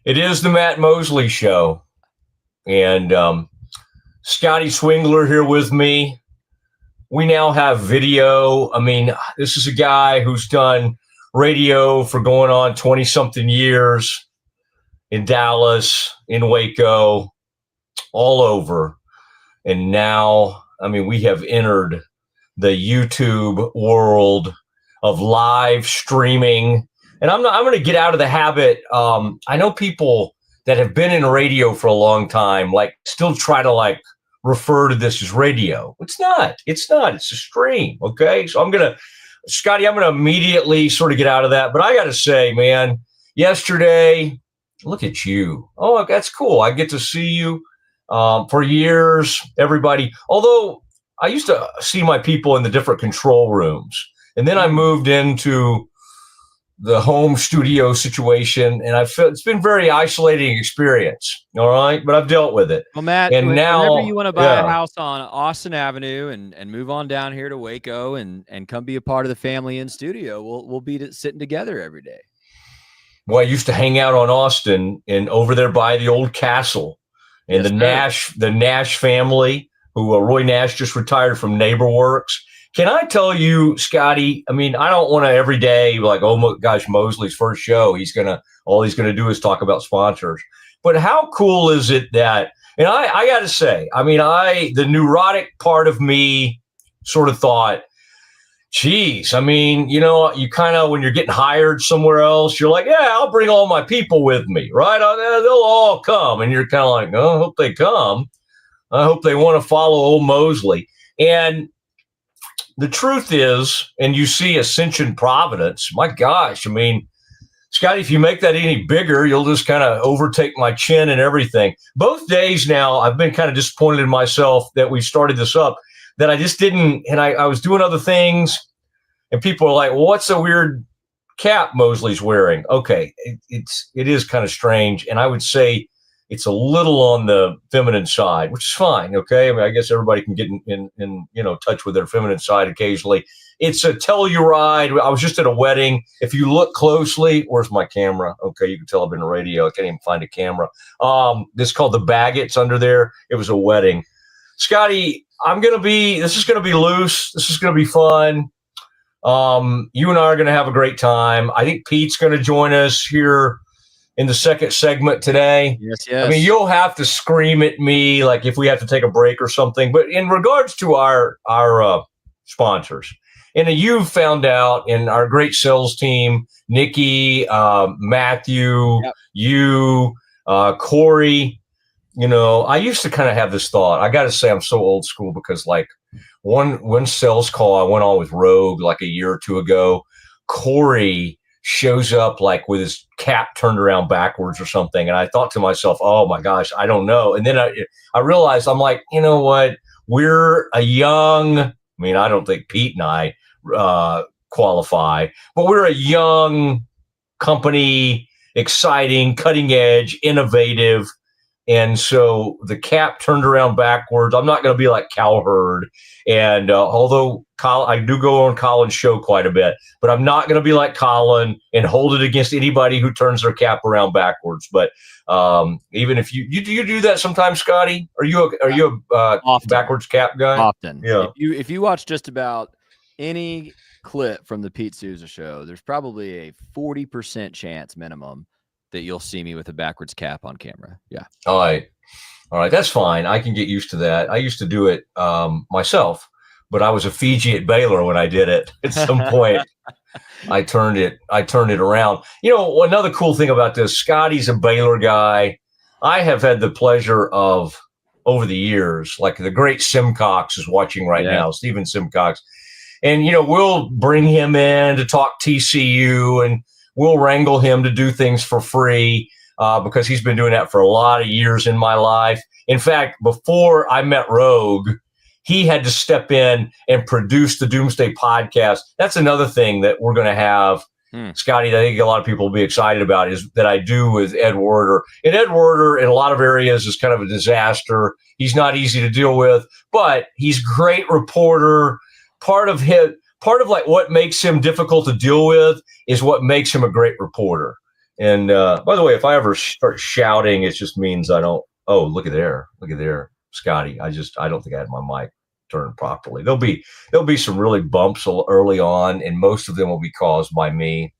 It is the Matt Mosley Show, and Scotty Swingler here with me. We now have video. I mean, this is a guy who's done radio for going on 20-something years in Dallas, in Waco, all over. And now, I mean, we have entered the YouTube world of live streaming. And I'm going to get out of the habit. I know people that have been in radio for a long time, like still try to like refer to this as radio. It's not. It's a stream. Okay. So Scotty, I'm going to immediately sort of get out of that. But I got to say, man, yesterday, look at you. Oh, that's cool. I get to see you for years, everybody. Although I used to see my people in the different control rooms. And then I moved into the home studio situation, and I feel it's been a very isolating experience. All right, but I've dealt with it. Well, Matt, and whenever you want to buy a house on Austin Avenue and move on down here to Waco and come be a part of the family in studio, we'll be sitting together every day. Well, I used to hang out on Austin and over there by the old castle, and the Nash family, who Roy Nash just retired from NeighborWorks. Can I tell you, Scotty, I mean, I don't want to every day like, oh my gosh, Mosley's first show. All he's going to do is talk about sponsors. But how cool is it that, and I got to say, I mean, the neurotic part of me sort of thought, geez, I mean, you know, you kind of, when you're getting hired somewhere else, you're like, yeah, I'll bring all my people with me, right? They'll all come. And you're kind of like, oh, I hope they come. I hope they want to follow old Mosley. And the truth is, and you see Ascension Providence, my gosh, I mean, Scotty, if you make that any bigger, you'll just kind of overtake my chin and everything. Both days now, I've been kind of disappointed in myself that we started this up, that I just didn't, and I was doing other things, and people are like, well, what's the weird cap Mosley's wearing? Okay, it is kind of strange, and I would say it's a little on the feminine side, which is fine. Okay. I mean, I guess everybody can get in touch with their feminine side occasionally. It's a Telluride. I was just at a wedding. If you look closely, where's my camera? Okay. You can tell I've been in radio. I can't even find a camera. This is called the Baggett's under there. It was a wedding. Scotty, this is going to be loose. This is going to be fun. You and I are going to have a great time. I think Pete's going to join us here in the second segment today. Yes. I mean, you'll have to scream at me, like if we have to take a break or something. But in regards to our sponsors, and you found out in our great sales team, Nikki, Matthew, you, Corey, you know, I used to kind of have this thought. I got to say I'm so old school because like one sales call I went on with Rogue like a year or two ago, Corey shows up like with his cap turned around backwards or something. And I thought to myself, oh my gosh, I don't know. And then I realized, I'm like, you know what? We're a young, I mean, I don't think Pete and I qualify, but we're a young company, exciting, cutting edge, innovative. And so the cap turned around backwards. I'm not going to be like Cowherd. And although I do go on Colin's show quite a bit, but I'm not going to be like Colin and hold it against anybody who turns their cap around backwards. But even if you do that sometimes, Scotty, are you a backwards cap guy? Often. Yeah. If you watch just about any clip from the Pete Sousa show, there's probably a 40% chance minimum that you'll see me with a backwards cap on camera. Yeah. All right. That's fine. I can get used to that. I used to do it myself, but I was a Fiji at Baylor when I did it. At some point, I turned it around. You know, another cool thing about this, Scotty's a Baylor guy. I have had the pleasure of, over the years, like the great Simcox is watching right now, Stephen Simcox. And, you know, we'll bring him in to talk TCU and we'll wrangle him to do things for free because he's been doing that for a lot of years in my life. In fact, before I met Rogue, he had to step in and produce the Doomsday podcast. That's another thing that we're going to have, Scotty, that I think a lot of people will be excited about is that I do with Ed Werder. And Ed Werder in a lot of areas is kind of a disaster. He's not easy to deal with, but he's a great reporter. part of like what makes him difficult to deal with is what makes him a great reporter. And by the way, if I ever start shouting, it just means I don't. Oh, look at there, Scotty. I don't think I had my mic turned properly. There'll be some really bumps early on, and most of them will be caused by me.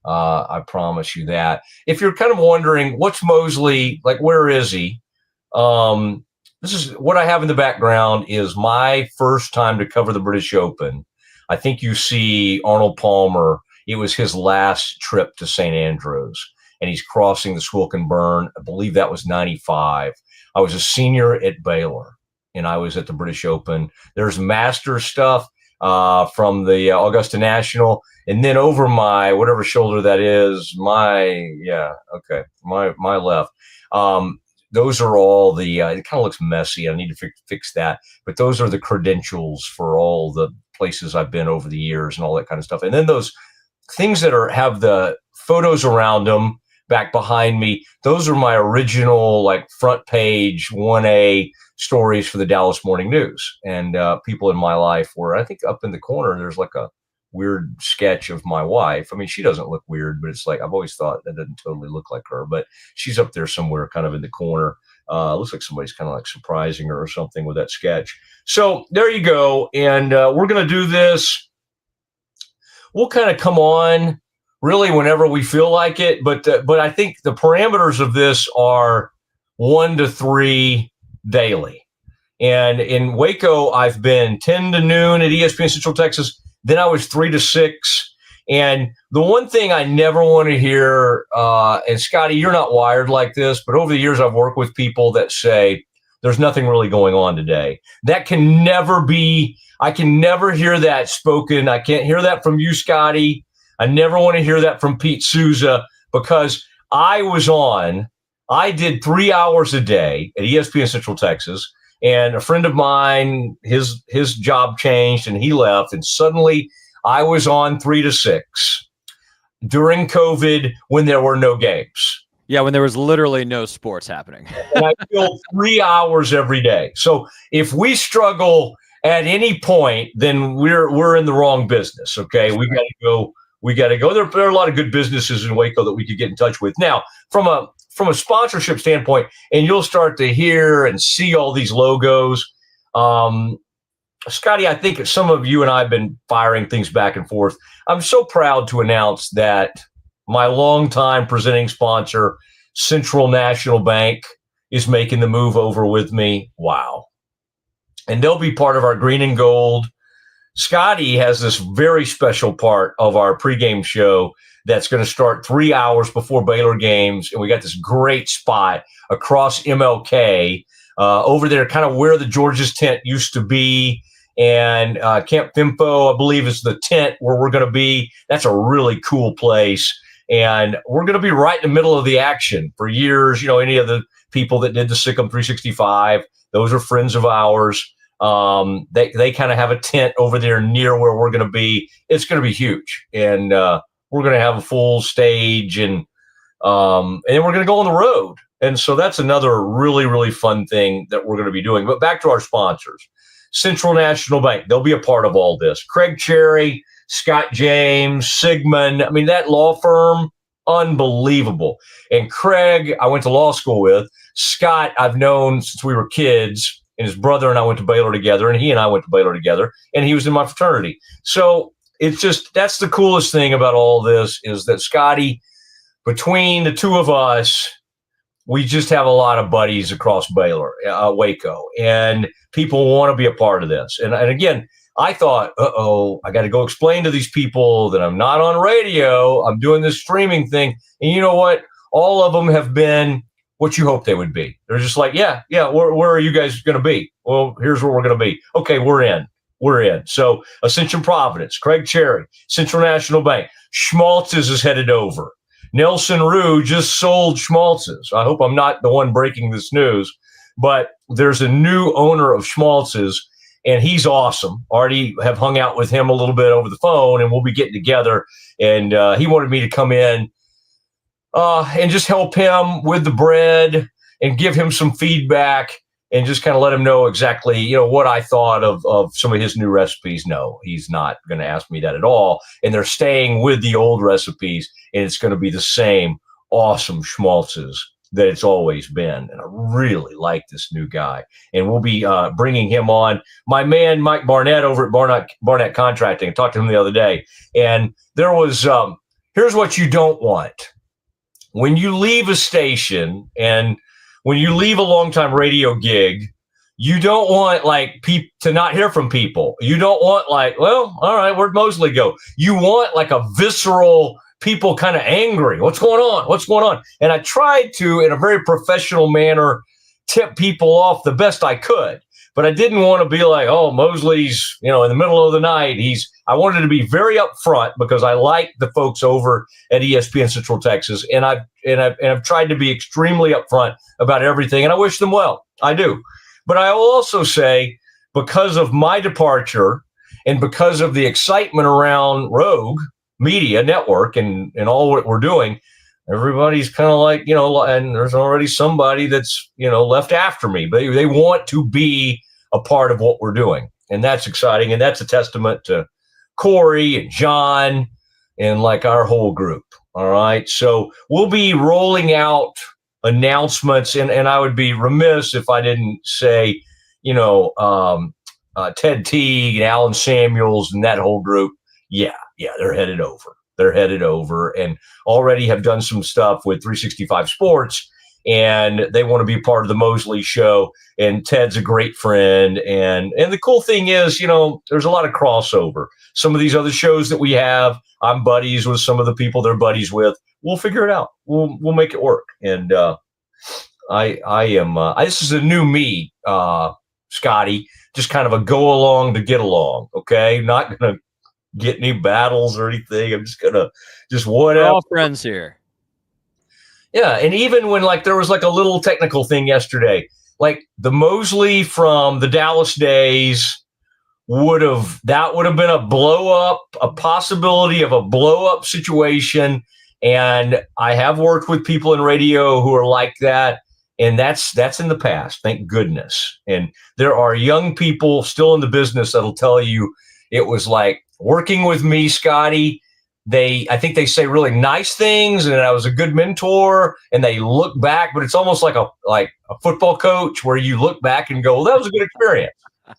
I promise you that. If you're kind of wondering what's Mosley like, where is he? This is what I have in the background is my first time to cover the British Open. I think you see Arnold Palmer. It was his last trip to St. Andrews, and he's crossing the Schuylkill Burn. I believe that was 95. I was a senior at Baylor, and I was at the British Open. There's master stuff from the Augusta National, and then over my whatever shoulder that is, my left. Those are all the. It kind of looks messy. I need to fix that, but those are the credentials for all the places I've been over the years and all that kind of stuff. And then those things that have the photos around them back behind me, those are my original like front page 1A stories for the Dallas Morning News. And people in my life were, I think up in the corner, there's like a weird sketch of my wife. I mean, she doesn't look weird, but it's like, I've always thought that doesn't totally look like her, but she's up there somewhere kind of in the corner. Looks like somebody's kind of like surprising her or something with that sketch. So there you go. And we're going to do this. We'll kind of come on really whenever we feel like it. But I think the parameters of this are 1 to 3 daily. And in Waco, I've been 10 to noon at ESPN Central Texas. Then I was 3 to 6. And the one thing I never want to hear, and Scotty, you're not wired like this, but over the years I've worked with people that say there's nothing really going on today. That can never be, I can never hear that spoken. I can't hear that from you, Scotty. I never want to hear that from Pete Sousa, because I did 3 hours a day at ESPN Central Texas. And a friend of mine, his job changed and he left. And suddenly I was on 3 to 6 during COVID when there were no games. Yeah, when there was literally no sports happening. And I filled 3 hours every day. So if we struggle at any point, then we're in the wrong business. Okay, we got to go. We got to go. There are a lot of good businesses in Waco that we could get in touch with. Now, from a sponsorship standpoint, and you'll start to hear and see all these logos. Scotty, I think some of you and I have been firing things back and forth. I'm so proud to announce that my longtime presenting sponsor, Central National Bank, is making the move over with me. Wow. And they'll be part of our green and gold. Scotty has this very special part of our pregame show that's going to start 3 hours before Baylor games. And we got this great spot across MLK over there, kind of where the George's tent used to be. And Camp Fimpo, I believe, is the tent where we're going to be. That's a really cool place. And we're going to be right in the middle of the action. For years, you know, any of the people that did the Sikkim 365, those are friends of ours. They kind of have a tent over there near where we're going to be. It's going to be huge. And we're going to have a full stage, and then we're going to go on the road. And so that's another really, really fun thing that we're going to be doing. But back to our sponsors. Central National Bank, they'll be a part of all this. Craig Cherry, Scott James, Sigmund. I mean, that law firm, unbelievable. And Craig, I went to law school with. Scott, I've known since we were kids, and his brother and I went to Baylor together, and he and I went to Baylor together, and he was in my fraternity. So it's just, that's the coolest thing about all this, is that Scotty, between the two of us, we just have a lot of buddies across Baylor, Waco, and people want to be a part of this. And again, I thought, I got to go explain to these people that I'm not on radio. I'm doing this streaming thing. And you know what? All of them have been what you hope they would be. They're just like, yeah, where are you guys going to be? Well, here's where we're going to be. Okay, we're in. So Ascension Providence, Craig Cherry, Central National Bank, Schmaltz's is headed over. Nelson Rue just sold Schmaltz's. I hope I'm not the one breaking this news, but there's a new owner of Schmaltz's, and he's awesome. Already have hung out with him a little bit over the phone, and we'll be getting together. And he wanted me to come in and just help him with the bread and give him some feedback. and just kind of let him know exactly, what I thought of some of his new recipes. No, he's not going to ask me that at all. And they're staying with the old recipes, and it's going to be the same awesome schmaltzes that it's always been. And I really like this new guy. And we'll be bringing him on. My man, Mike Barnett over at Barnett Contracting, I talked to him the other day. And there was, here's what you don't want. When you leave a station and when you leave a long-time radio gig, you don't want to not hear from people. You don't want well, all right, where'd Mosley go? You want like a visceral people kind of angry. What's going on? What's going on? And I tried to, in a very professional manner, tip people off the best I could. But I didn't want to be like, oh, Mosley's, in the middle of the night. I wanted to be very upfront because I like the folks over at ESPN Central Texas, and I've tried to be extremely upfront about everything, and I wish them well. I do. But I will also say, because of my departure and because of the excitement around Rogue Media Network and all what we're doing, everybody's kind of like, and there's already somebody that's, left after me, but they want to be a part of what we're doing. And that's exciting. And that's a testament to Corey and John and our whole group. All right. So we'll be rolling out announcements, and I would be remiss if I didn't say, Ted Teague and Alan Samuels and that whole group. Yeah, they're headed over. They're headed over and already have done some stuff with 365 Sports, and they want to be part of the Mosley show. And Ted's a great friend. And the cool thing is, there's a lot of crossover. Some of these other shows that we have, I'm buddies with some of the people they're buddies with. We'll figure it out. We'll make it work. And this is a new me, Scotty, just kind of a go along to get along. Okay. Not going to get any battles or anything. I'm just gonna whatever. We're all friends here. Yeah, and even when there was a little technical thing yesterday, the Mosley from the Dallas days would have been a blow up, a possibility of a blow up situation. And I have worked with people in radio who are like that, and that's in the past, thank goodness. And there are young people still in the business that'll tell you it was like working with me, Scotty. I think they say really nice things, and I was a good mentor, and they look back, but it's almost like a football coach where you look back and go, well, that was a good experience.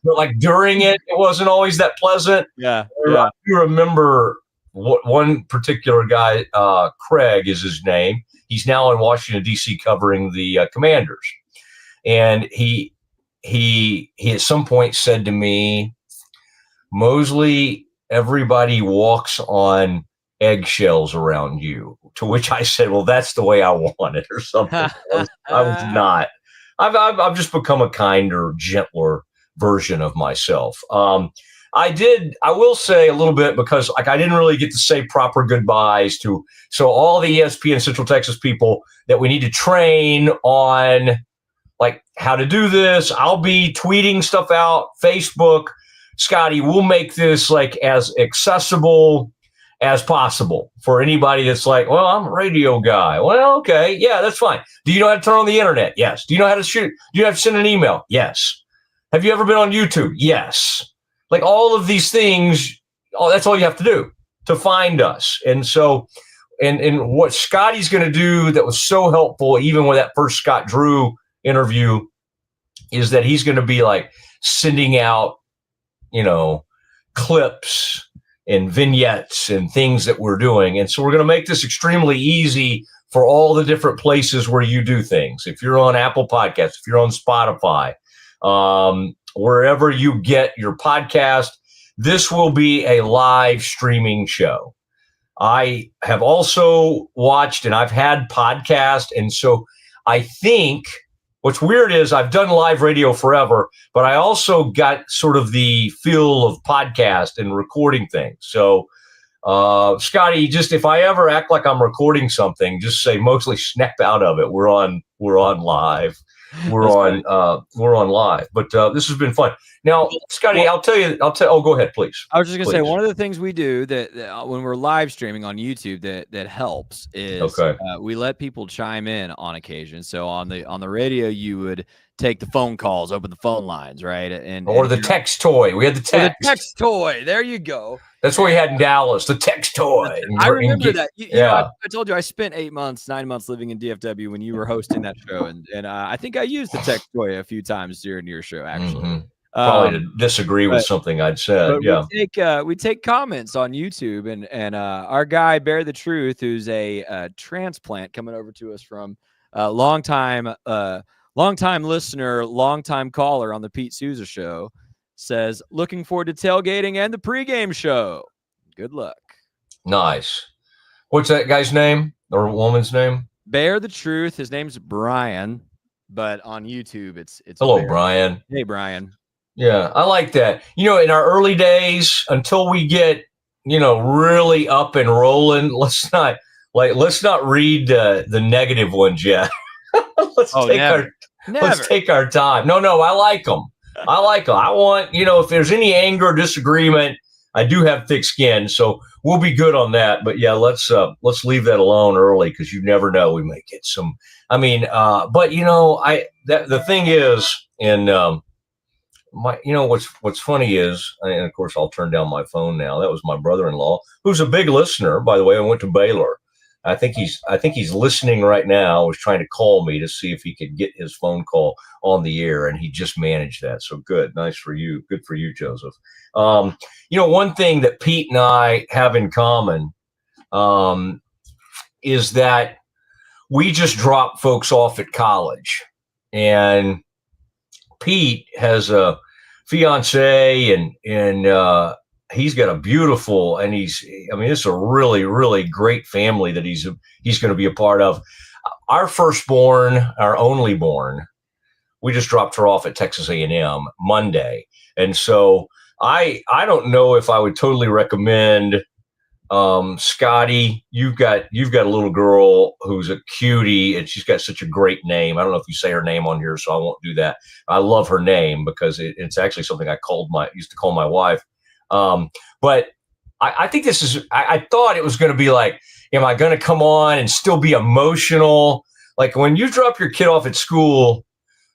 But during it wasn't always that pleasant. Yeah. I do remember one particular guy, Craig is his name. He's now in Washington, D.C. covering the Commanders. And he at some point said to me, Mosley, everybody walks on eggshells around you. To which I said, well, that's the way I want it, or something. I was not. I've just become a kinder, gentler version of myself. I will say a little bit because I didn't really get to say proper goodbyes to all the ESPN Central Texas people that we need to train on how to do this. I'll be tweeting stuff out, Facebook. Scotty, we'll make this as accessible as possible for anybody that's well, I'm a radio guy. Well, okay. Yeah, that's fine. Do you know how to turn on the internet? Yes. Do you know how to shoot? Do you have to send an email? Yes. Have you ever been on YouTube? Yes. All of these things, that's all you have to do to find us. And so, and what Scotty's going to do that was so helpful, even with that first Scott Drew interview, is that he's going to be sending out, clips and vignettes and things that we're doing. And so we're going to make this extremely easy for all the different places where you do things. If you're on Apple Podcasts, if you're on Spotify, wherever you get your podcast, this will be a live streaming show. I have also watched and I've had podcasts. And so I think what's weird is I've done live radio forever, but I also got sort of the feel of podcast and recording things. So, Scotty, just if I ever act like I'm recording something, just say mostly snap out of it. We're on live. We're on live. But this has been fun. Now, Scotty, I'll tell you. Oh, go ahead, please. I was just gonna say one of the things we do that when we're live streaming on YouTube that helps is we let people chime in on occasion. So on the radio, you would take the phone calls, open the phone lines, right? Or the text toy. We had the text. The text toy. There you go. That's what we had in Dallas, the text toy. I remember that. You know, I told you I spent 9 months living in DFW when you were hosting that show, and I think I used the text toy a few times during your show, actually. Probably to disagree with something I'd said. Yeah, we take comments on YouTube, and our guy Bear the Truth, who's a transplant coming over to us from longtime listener, longtime caller on the Pete Sousa show, says, looking forward to tailgating and the pregame show. Good luck. Nice. What's that guy's name or woman's name? Bear the Truth. His name's Brian, but on YouTube, it's hello, Bear. Brian. Hey, Brian. Yeah, I like that. You know, in our early days, until we get, really up and rolling, let's not read the negative ones yet. Let's take our time. No, I like them. I want, if there's any anger or disagreement, I do have thick skin, so we'll be good on that. But yeah, let's leave that alone early, because you never know, we may get some. I mean, but the thing is, and what's funny is, and of course I'll turn down my phone now. That was my brother-in-law, who's a big listener, by the way. I went to Baylor. I think he's listening right now. Was trying to call me to see if he could get his phone call on the air, and he just managed that. So good, nice for you, good for you, Joseph. One thing that Pete and I have in common is that we just dropped folks off at college, and Pete has a fiance, and he's got a beautiful, and it's a really, really great family that he's going to be a part of. Our firstborn, our only born, we just dropped her off at Texas A&M Monday. And so I don't know if I would totally recommend, Scotty, you've got a little girl who's a cutie, and she's got such a great name. I don't know if you say her name on here, so I won't do that. I love her name because it's actually something I used to call my wife. But I think I thought it was going to be like, am I going to come on and still be emotional? Like when you drop your kid off at school,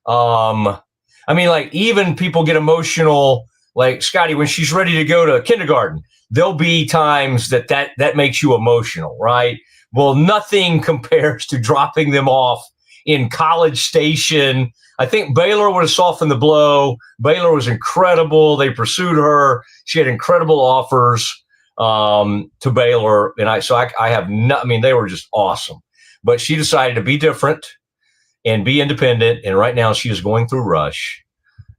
even people get emotional, like Scotty, when she's ready to go to kindergarten, there'll be times that makes you emotional, right? Well, nothing compares to dropping them off in College Station. I think Baylor would have softened the blow. Baylor was incredible. They pursued her. She had incredible offers to Baylor, and they were just awesome. But she decided to be different and be independent, and right now she is going through Rush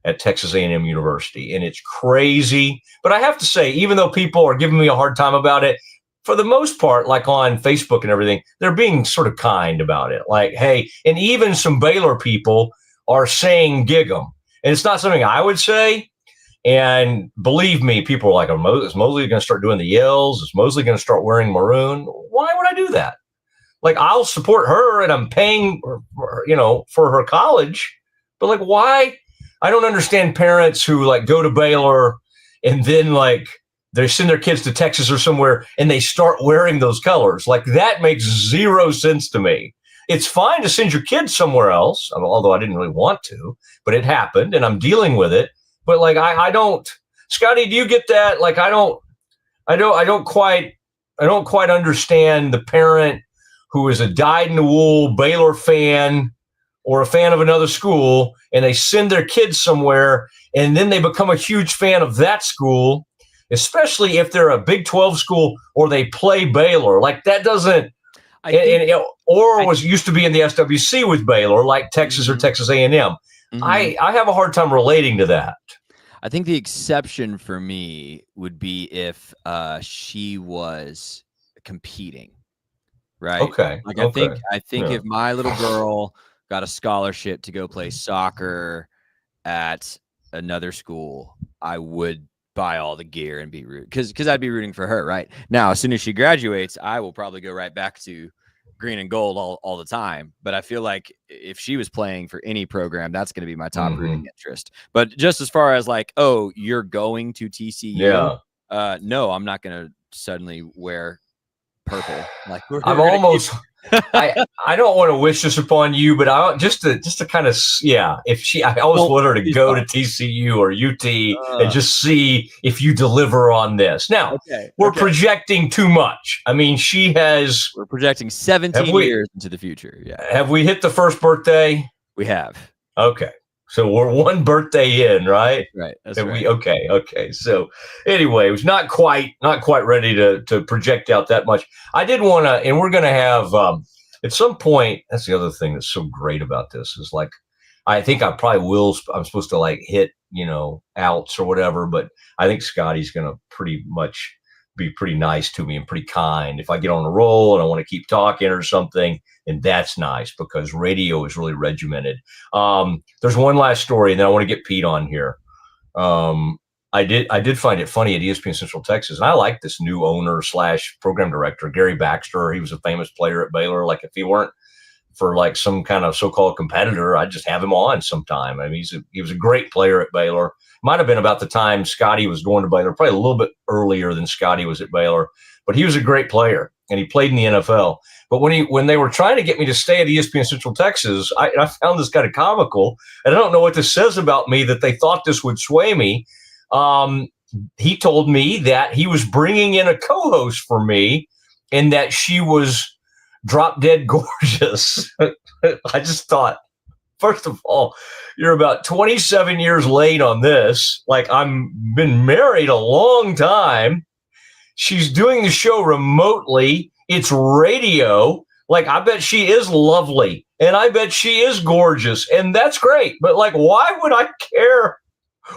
at Texas A&M University, and it's crazy. But I have to say, even though people are giving me a hard time about it, for the most part, like on Facebook and everything, they're being sort of kind about it. Like, hey, and even some Baylor people are saying gig 'em. And it's not something I would say. And believe me, people are like, is Mosley going to start doing the yells? Is Mosley going to start wearing maroon? Why would I do that? Like, I'll support her, and I'm paying, for her college. But like, why? I don't understand parents who like go to Baylor and then like they send their kids to Texas or somewhere and they start wearing those colors. Like, that makes zero sense to me. It's fine to send your kids somewhere else, although I didn't really want to, but it happened and I'm dealing with it. But like, I don't, Scotty, do you get that? Like, I don't quite understand the parent who is a dyed-in-the-wool Baylor fan or a fan of another school, and they send their kids somewhere, and then they become a huge fan of that school, especially if they're a Big 12 school or they play Baylor. Like, that doesn't, used to be in the SWC with Baylor, like Texas or Texas A&M. Mm-hmm. I have a hard time relating to that. I think the exception for me would be if she was competing, right? Okay. Like, I think if my little girl got a scholarship to go play soccer at another school, I would buy all the gear and be rooting because I'd be rooting for her. Right now, as soon as she graduates, I will probably go right back to green and gold all the time. But I feel like if she was playing for any program, that's going to be my top rooting interest. But just as far as like, oh, you're going to TCU? No, I'm not going to suddenly wear purple. Like, I'm almost I don't want to wish this upon you, but I just to kind of I always want her to go to TCU or UT and just see if you deliver on this. Now we're projecting too much. I mean, we're projecting 17 years into the future. Yeah. Have we hit the first birthday? We have. Okay. So we're one birthday in, right? Right. That's right. Okay. So anyway, it was not quite ready to project out that much. I did want to, and we're going to have at some point. That's the other thing that's so great about this is like, I think I probably will. I'm supposed to like hit, outs or whatever, but I think Scotty's going to pretty much be pretty nice to me and pretty kind if I get on a roll and I want to keep talking or something. And that's nice because radio is really regimented. There's one last story, and then I want to get Pete on here. I did find it funny at ESPN Central Texas, and I like this new owner / program director, Gary Baxter. He was a famous player at Baylor. Like if he weren't for like some kind of so-called competitor, I'd just have him on sometime. I mean, he was a great player at Baylor. Might have been about the time Scotty was going to Baylor, probably a little bit earlier than Scotty was at Baylor, but he was a great player and he played in the NFL. But when they were trying to get me to stay at ESPN Central Texas, I found this kind of comical, and I don't know what this says about me that they thought this would sway me. He told me that he was bringing in a co-host for me and that she was drop dead gorgeous. I just thought, first of all, you're about 27 years late on this. Like I'm been married a long time. She's doing the show remotely. It's radio. Like I bet she is lovely and I bet she is gorgeous and that's great. But like, why would I care?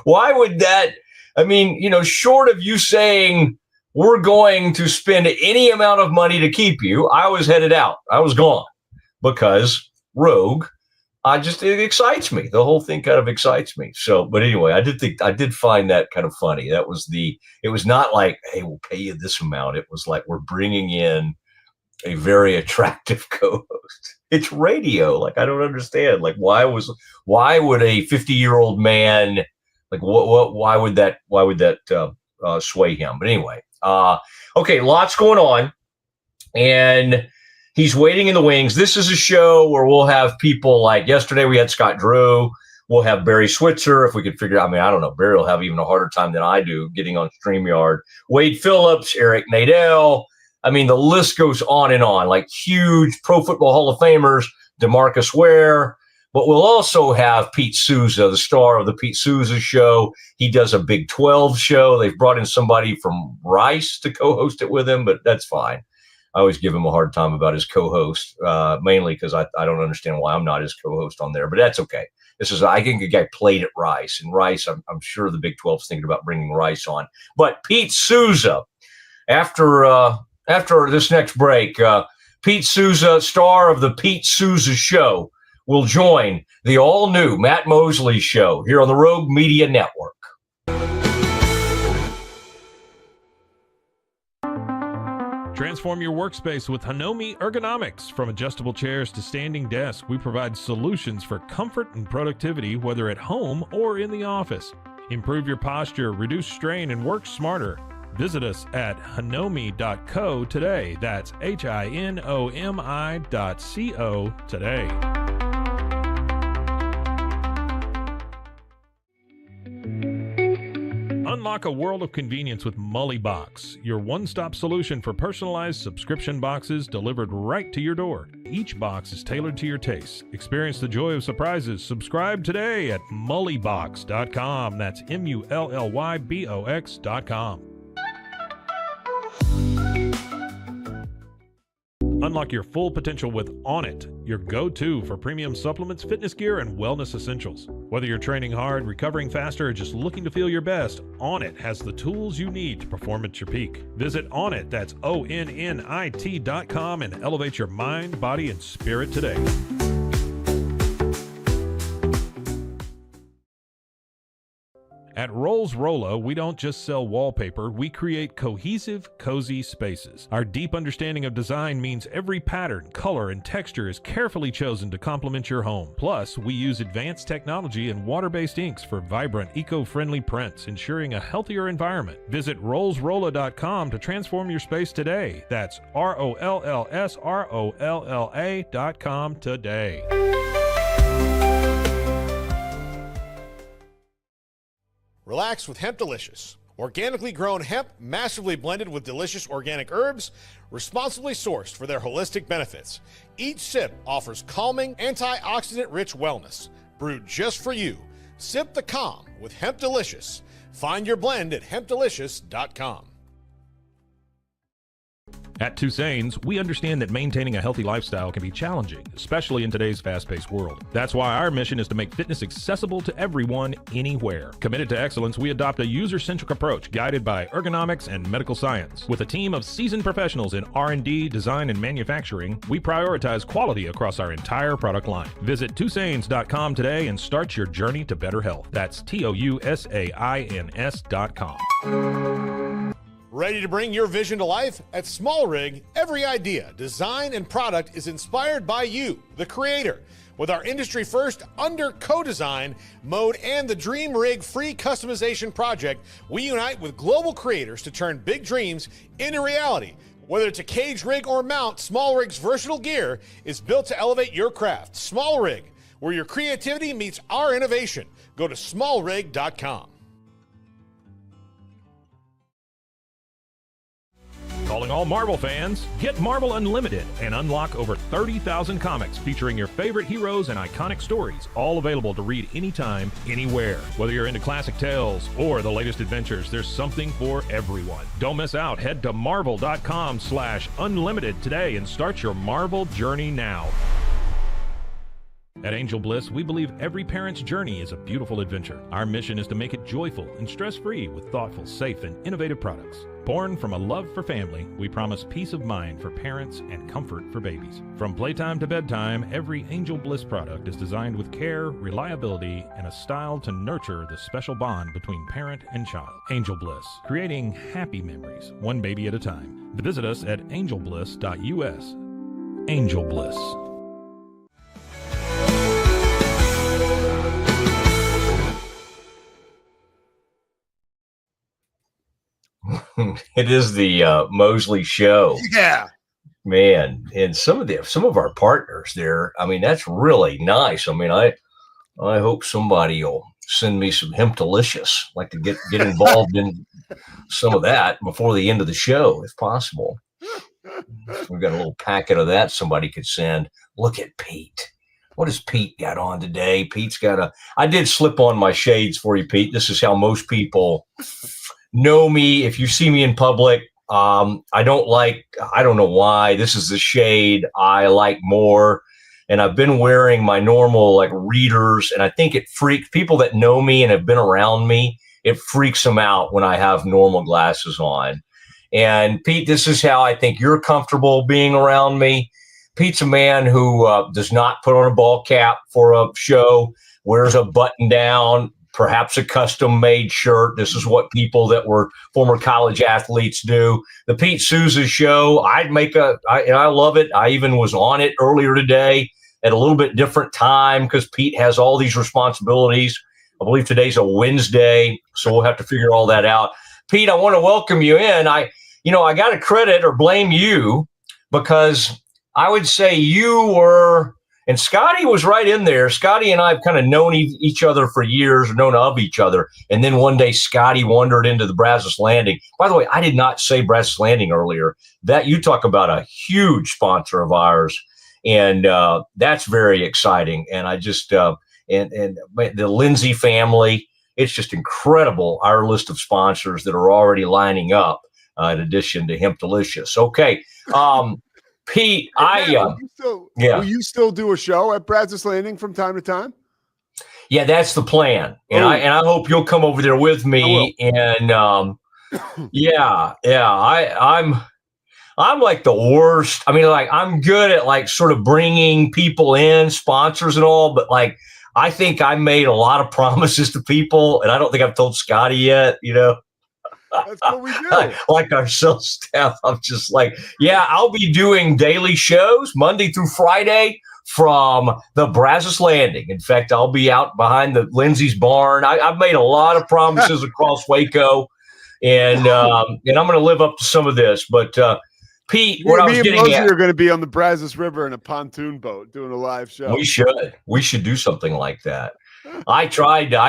Why would that? I mean, short of you saying we're going to spend any amount of money to keep you, I was headed out. I was gone because Rogue. It excites me. The whole thing kind of excites me. So, but anyway, I did find that kind of funny. It was not like, hey, we'll pay you this amount. It was like, we're bringing in a very attractive co-host. It's radio. Like, I don't understand. Like, why would a 50-year-old man, like, why would that sway him? But anyway, okay, lots going on. And he's waiting in the wings. This is a show where we'll have people like yesterday we had Scott Drew. We'll have Barry Switzer if we could figure out. I mean, I don't know. Barry will have even a harder time than I do getting on StreamYard. Wade Phillips, Eric Nadel. I mean, the list goes on and on. Like huge Pro Football Hall of Famers, DeMarcus Ware. But we'll also have Pete Sousa, the star of the Pete Sousa Show. He does a Big 12 show. They've brought in somebody from Rice to co-host it with him, but that's fine. I always give him a hard time about his co-host, mainly because I don't understand why I'm not his co-host on there, but that's okay. I think a guy played at Rice, and Rice, I'm sure the Big 12's thinking about bringing Rice on. But Pete Sousa, after this next break, Pete Sousa, star of the Pete Sousa Show, will join the all-new Matt Mosley Show here on the Rogue Media Network. Transform your workspace with Hanomi Ergonomics. From adjustable chairs to standing desks, we provide solutions for comfort and productivity, whether at home or in the office. Improve your posture, reduce strain, and work smarter. Visit us at hanomi.co today. That's HINOMI.co today. Unlock a world of convenience with Mosley Box, your one-stop solution for personalized subscription boxes delivered right to your door. Each box is tailored to your tastes. Experience the joy of surprises. Subscribe today at mullybox.com. That's MULLYBOX.com. Unlock your full potential with On It, your go-to for premium supplements, fitness gear, and wellness essentials. Whether you're training hard, recovering faster, or just looking to feel your best, On It has the tools you need to perform at your peak. Visit Onnit, that's ONNIT.com, and elevate your mind, body, and spirit today. At Rolls Rolo, we don't just sell wallpaper, we create cohesive, cozy spaces. Our deep understanding of design means every pattern, color, and texture is carefully chosen to complement your home. Plus, we use advanced technology and water-based inks for vibrant, eco-friendly prints, ensuring a healthier environment. Visit rollsrolla.com to transform your space today. That's ROLLSROLLA.com today. Relax with Hemp Delicious. Organically grown hemp, massively blended with delicious organic herbs, responsibly sourced for their holistic benefits. Each sip offers calming, antioxidant-rich wellness, brewed just for you. Sip the calm with Hemp Delicious. Find your blend at hempdelicious.com. At Toussaint's, we understand that maintaining a healthy lifestyle can be challenging, especially in today's fast-paced world. That's why our mission is to make fitness accessible to everyone, anywhere. Committed to excellence, we adopt a user-centric approach guided by ergonomics and medical science. With a team of seasoned professionals in R&D, design, and manufacturing, we prioritize quality across our entire product line. Visit Toussaint's.com today and start your journey to better health. That's TOUSAINS.com. Ready to bring your vision to life? At Small Rig, every idea, design, and product is inspired by you, the creator. With our industry-first under co-design mode and the Dream Rig free customization project, we unite with global creators to turn big dreams into reality. Whether it's a cage rig or mount, Small Rig's versatile gear is built to elevate your craft. Small Rig, where your creativity meets our innovation. Go to smallrig.com. Calling all Marvel fans, get Marvel Unlimited and unlock over 30,000 comics featuring your favorite heroes and iconic stories, all available to read anytime, anywhere. Whether you're into classic tales or the latest adventures, there's something for everyone. Don't miss out. Head to marvel.com/unlimited today and start your Marvel journey now. At Angel Bliss, we believe every parent's journey is a beautiful adventure. Our mission is to make it joyful and stress-free with thoughtful, safe, and innovative products. Born from a love for family, we promise peace of mind for parents and comfort for babies. From playtime to bedtime, every Angel Bliss product is designed with care, reliability, and a style to nurture the special bond between parent and child. Angel Bliss, creating happy memories, one baby at a time. Visit us at angelbliss.us. Angel Bliss. It is the Mosley show. Yeah. Man, and some of our partners there, I mean, that's really nice. I mean, I hope somebody will send me some Hemp Delicious. I'd like to get involved in some of that before the end of the show, if possible. We've got a little packet of that somebody could send. Look at Pete. What has Pete got on today? Pete's got I did slip on my shades for you, Pete. This is how most people know me. If you see me in public, I don't know why. This is the shade I like more. And I've been wearing my normal like readers, and I think it freaks people that know me and have been around me. It freaks them out when I have normal glasses on. And Pete, this is how I think you're comfortable being around me. Pete's a man who does not put on a ball cap for a show, wears a button down, perhaps a custom-made shirt. This is what people that were former college athletes do. The Pete Sousa show, I love it. I even was on it earlier today at a little bit different time because Pete has all these responsibilities. I believe today's a Wednesday, so we'll have to figure all that out. Pete, I want to welcome you in. I got to credit or blame you because I would say you were – and Scotty was right in there. Scotty and I have kind of known each other for years, known of each other. And then one day Scotty wandered into the Brazos Landing. By the way, I did not say Brazos Landing earlier. That you talk about a huge sponsor of ours. And that's very exciting. And I just and the Lindsay family, it's just incredible, our list of sponsors that are already lining up in addition to Hemp Delicious. Okay. Pete, will you still do a show at Brazos Landing from time to time? Yeah, that's the plan, and I hope you'll come over there with me. And I'm like the worst. I mean, like I'm good at like sort of bringing people in, sponsors and all, but like I think I made a lot of promises to people, and I don't think I've told Scotty yet, That's what we do. Like our sales staff, I'm just like, yeah, I'll be doing daily shows Monday through Friday from the Brazos Landing. In fact, I'll be out behind the Lindsay's barn. I've made a lot of promises across Waco, and I'm going to live up to some of this. But Pete, what I was getting Mosley at, are going to be on the Brazos River in a pontoon boat doing a live show. We should do something like that. I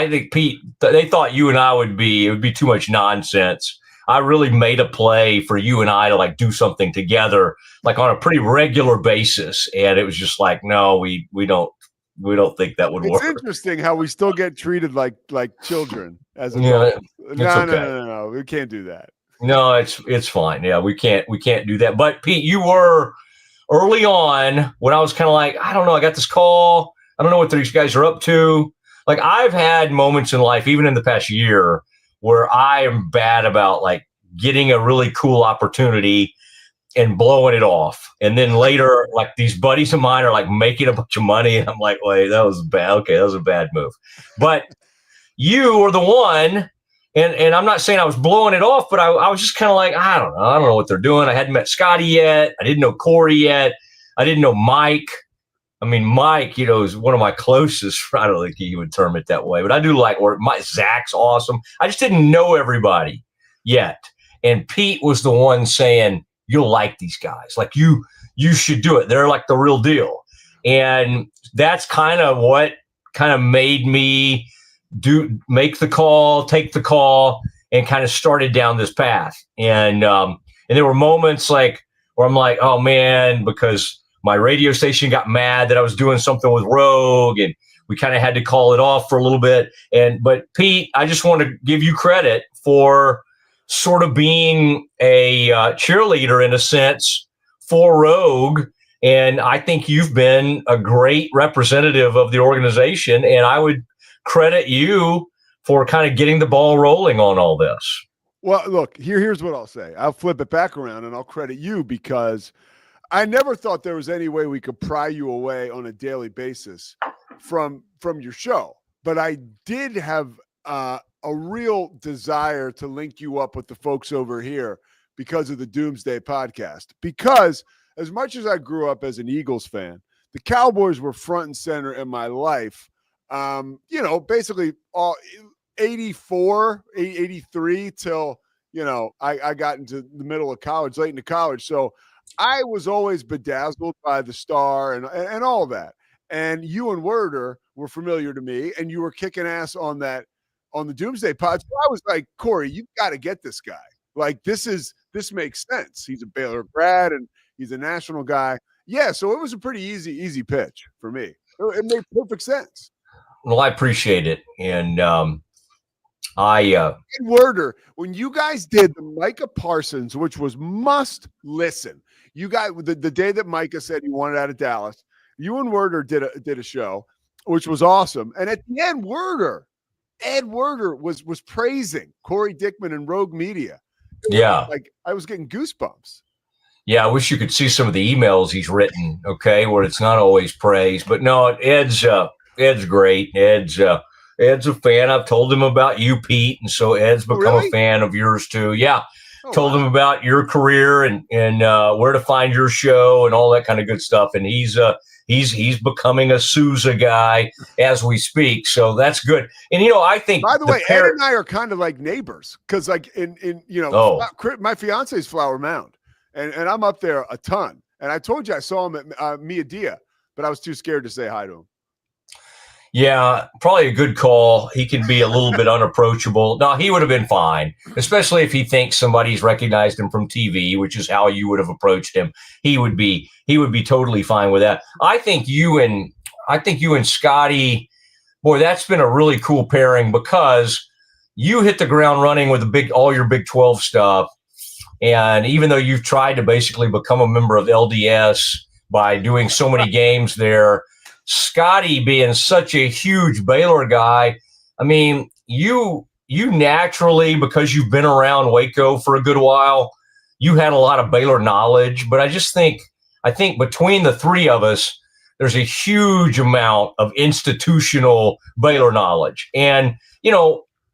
think, Pete, they thought you and I it would be too much nonsense. I really made a play for you and I to like do something together, like on a pretty regular basis. And it was just like, no, we don't think that would work. It's interesting how we still get treated like children as adults. No, we can't do that. No, it's fine. Yeah, we can't do that. But Pete, you were early on when I was kind of like, I don't know, I got this call. I don't know what these guys are up to. Like I've had moments in life, even in the past year, where I am bad about like getting a really cool opportunity and blowing it off. And then later, like these buddies of mine are like making a bunch of money. And I'm like, wait, that was bad. Okay, that was a bad move. But you were the one, and I'm not saying I was blowing it off, but I was just kind of like, I don't know what they're doing. I hadn't met Scotty yet. I didn't know Corey yet. I didn't know Mike. I mean, Mike, is one of my closest. I don't think he would term it that way, but I do like where Zach's awesome. I just didn't know everybody yet. And Pete was the one saying, you'll like these guys. Like you should do it. They're like the real deal. And that's kind of what kind of made me make the call, take the call, and kind of started down this path. And there were moments like where I'm like, oh man, because my radio station got mad that I was doing something with Rogue, and we kind of had to call it off for a little bit. But Pete, I just want to give you credit for sort of being a cheerleader in a sense for Rogue. And I think you've been a great representative of the organization. And I would credit you for kind of getting the ball rolling on all this. Well, look, here's what I'll say. I'll flip it back around and I'll credit you because I never thought there was any way we could pry you away on a daily basis from your show. But I did have a real desire to link you up with the folks over here because of the Doomsday podcast. Because as much as I grew up as an Eagles fan, the Cowboys were front and center in my life. Basically all 84, 83 till, I got into the middle of college, late into college. So I was always bedazzled by the star and all of that. And you and Werder were familiar to me, and you were kicking ass on the Doomsday pod. So I was like, Corey, you got to get this guy. Like, this makes sense. He's a Baylor grad and he's a national guy. Yeah. So it was a pretty easy pitch for me. It made perfect sense. Well, I appreciate it. And Werder, when you guys did the Micah Parsons, which was must listen, you guys the day that Micah said he wanted out of Dallas, you and Werder did a show, which was awesome. And at the end, Ed Werder was praising Corey Dickman and Rogue Media. Yeah, like I was getting goosebumps. Yeah, I wish you could see some of the emails he's written. Okay, where it's not always praise, but no, Ed's great. Ed's a fan. I've told him about you, Pete, and so Ed's become a fan of yours too. Yeah, told him about your career and where to find your show and all that kind of good stuff. And he's becoming a Sousa guy as we speak. So that's good. And I think, by the way, Ed and I are kind of like neighbors because like my fiance is Flower Mound. And I'm up there a ton. And I told you I saw him at Mia Dia, but I was too scared to say hi to him. Yeah, probably a good call. He can be a little bit unapproachable. No, he would have been fine, especially if he thinks somebody's recognized him from TV, which is how you would have approached him. He would be totally fine with that. I think you and Scotty, boy, that's been a really cool pairing because you hit the ground running with all your Big 12 stuff. And even though you've tried to basically become a member of LDS by doing so many games there, Scotty being such a huge Baylor guy, I mean, you naturally, because you've been around Waco for a good while, you had a lot of Baylor knowledge. But I think between the three of us, there's a huge amount of institutional Baylor knowledge. And,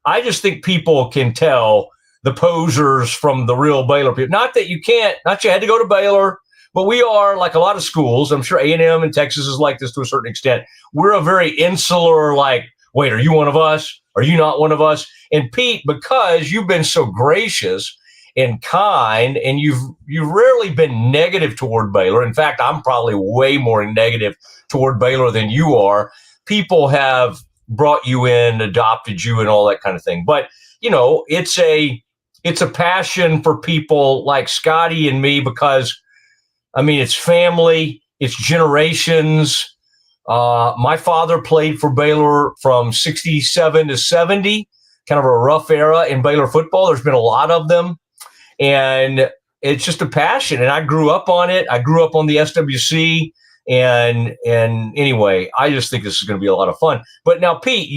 I just think people can tell the posers from the real Baylor people. Not that you had to go to Baylor, but we are like a lot of schools. I'm sure A&M in Texas is like this to a certain extent. We're a very insular, like, wait, are you one of us? Are you not one of us? And Pete, because you've been so gracious and kind, and you've rarely been negative toward Baylor. In fact, I'm probably way more negative toward Baylor than you are. People have brought you in, adopted you, and all that kind of thing. But it's a passion for people like Scotty and me because, it's family, it's generations. My father played for Baylor from 67 to 70, kind of a rough era in Baylor football. There's been a lot of them. And it's just a passion. And I grew up on it. I grew up on the SWC. And anyway, I just think this is going to be a lot of fun. But now, Pete,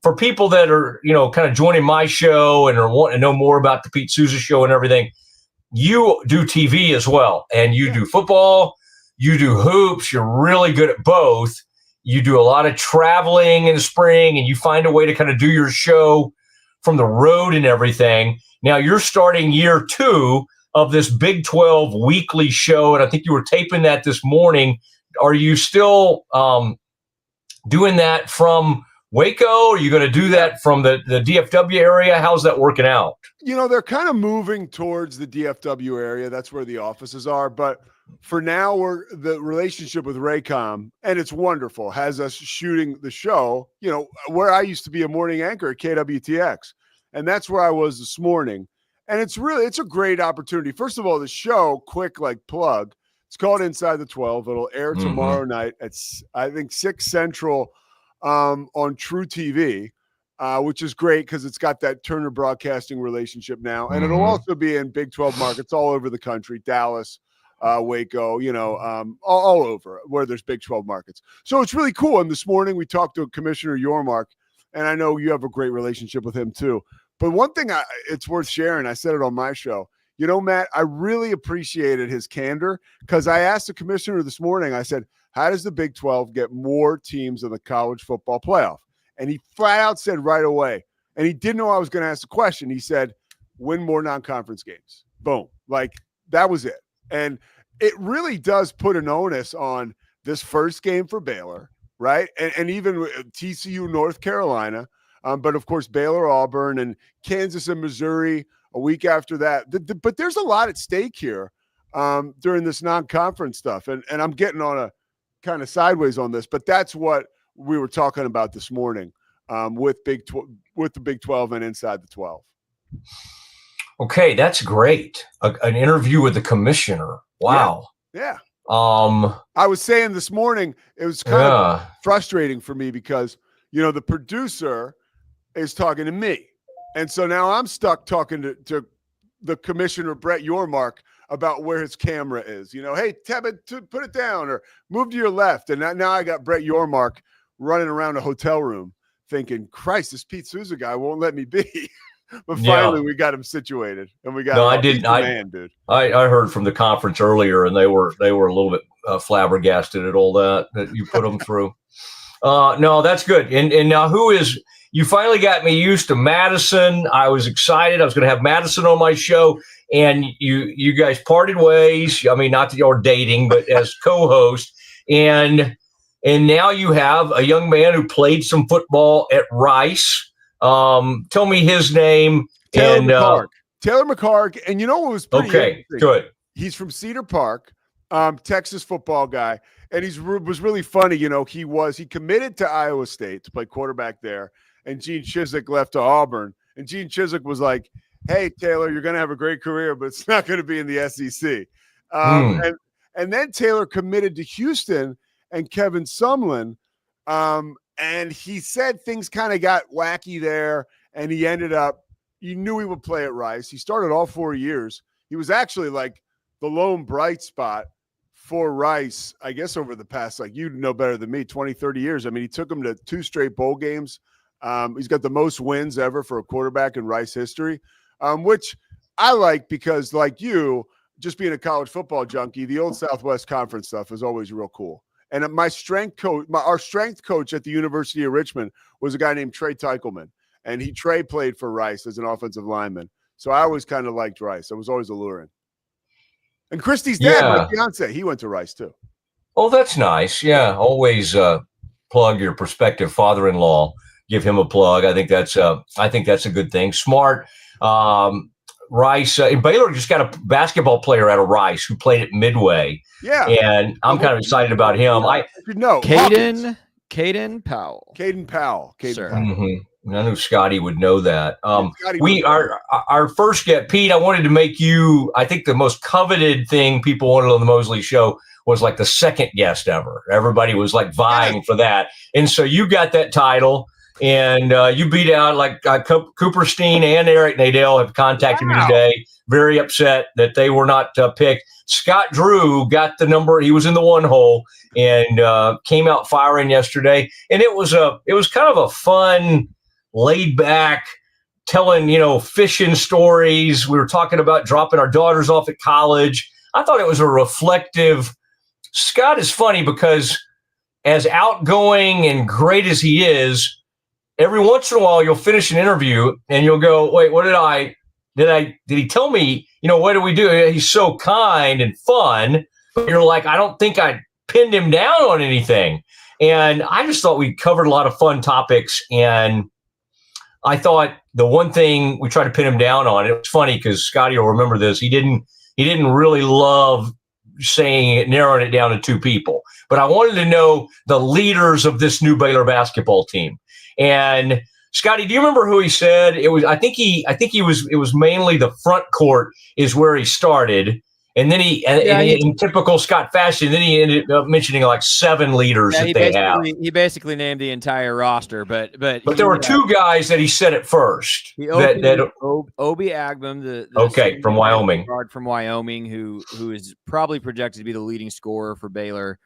for people that are, kind of joining my show and are wanting to know more about the Pete Sousa show and everything, you do TV as well. And you do football, you do hoops. You're really good at both. You do a lot of traveling in the spring, and you find a way to kind of do your show from the road and everything. Now you're starting year 2 of this Big 12 weekly show, and I think you were taping that this morning. Are you still doing that from Waco? Are you going to do that from the DFW area? How's that working out? They're kind of moving towards the DFW area. That's where the offices are. But for now, the relationship with Raycom, and it's wonderful, has us shooting the show, where I used to be a morning anchor at KWTX. And that's where I was this morning. And it's a great opportunity. First of all, the show, quick plug, it's called Inside the 12. It'll air tomorrow night at, I think, 6 Central on True TV, which is great because it's got that Turner Broadcasting relationship now. And it'll also be in Big 12 markets all over the country, Dallas, Waco, all over where there's Big 12 markets. So it's really cool. And this morning we talked to Commissioner Yormark, and I know you have a great relationship with him too. But one thing it's worth sharing, I said it on my show, Matt, I really appreciated his candor because I asked the commissioner this morning, I said, how does the Big 12 get more teams in the college football playoff? And he flat out said right away, and he didn't know I was going to ask the question. He said, win more non-conference games. Boom. That was it. And it really does put an onus on this first game for Baylor, right? And even TCU, North Carolina, but of course, Baylor, Auburn, and Kansas and Missouri a week after that. But there's a lot at stake here during this non-conference stuff. And I'm getting on a kind of sideways on this, but that's what we were talking about this morning with the Big 12 and Inside the 12. Okay, that's great. An interview with the commissioner. Wow. Yeah. I was saying this morning, it was kind of frustrating for me because, the producer is talking to me. And so now I'm stuck talking to the commissioner, Brett Yormark, about where his camera is. Hey, put it down or move to your left. And now I got Brett Yormark running around a hotel room thinking, Christ, this Pete Sousa guy won't let me be. But finally, we got him situated, and we got. No, I didn't. Dude. I heard from the conference earlier, and they were a little bit flabbergasted at all that you put them through. No, that's good. And now you finally got me used to Madison. I was excited. I was going to have Madison on my show, and you guys parted ways. I mean, not that you're dating, but as co-host, and now you have a young man who played some football at Rice. Tell me his name. Taylor McHargue. And you know what was pretty interesting? Good. He's from Cedar Park, Texas football guy. And was really funny. He committed to Iowa State to play quarterback there. And Gene Chizik left to Auburn. And Gene Chizik was like, hey, Taylor, you're going to have a great career, but it's not going to be in the SEC. And then Taylor committed to Houston and Kevin Sumlin. And he said things kind of got wacky there, and he knew he would play at Rice. He started all 4 years. He was actually like the lone bright spot for Rice, I guess, over the past, you know better than me, 20, 30 years. I mean, he took him to 2 straight bowl games. He's got the most wins ever for a quarterback in Rice history, which I like because, like you, just being a college football junkie, the old Southwest Conference stuff is always real cool. And my strength coach, our strength coach at the University of Richmond was a guy named Trey Teichelman. And Trey played for Rice as an offensive lineman. So I always kind of liked Rice. It was always alluring. And Christy's dad, my fiance, he went to Rice too. Oh, that's nice. Yeah. Always plug your prospective father-in-law. Give him a plug. I think that's a good thing. Smart. Rice, Baylor just got a basketball player out of Rice who played at Midway. Yeah. And I'm kind of excited about him. Caden Powell. Caden Powell. Mm-hmm. I knew Scotty would know that. Our first get, Pete, I wanted to make you, I think the most coveted thing people wanted on the Mosley show was like the second guest ever. Everybody was like vying for that. And so you got that title. And you beat out like Cooper Steen and Eric Nadell have contacted me today. Very upset that they were not picked. Scott Drew got the number. He was in the one hole and came out firing yesterday. And it was kind of a fun, laid back, telling, fishing stories. We were talking about dropping our daughters off at college. I thought it was a reflective. Scott is funny because as outgoing and great as he is, every once in a while, you'll finish an interview and you'll go, wait, what did he tell me, what did we do? He's so kind and fun. But you're like, I don't think I pinned him down on anything. And I just thought we covered a lot of fun topics. And I thought the one thing we tried to pin him down on, it was funny because Scotty will remember this. He didn't really love narrowing it down to two people. But I wanted to know the leaders of this new Baylor basketball team. And Scotty, do you remember who he said? It was mainly the front court is where he started. And then in typical Scott fashion, then he ended up mentioning like 7 leaders that they have. He basically named the entire roster, but there were 2 guys that he said at first. Obi Agbem, from Wyoming, guard from Wyoming, who is probably projected to be the leading scorer for Baylor.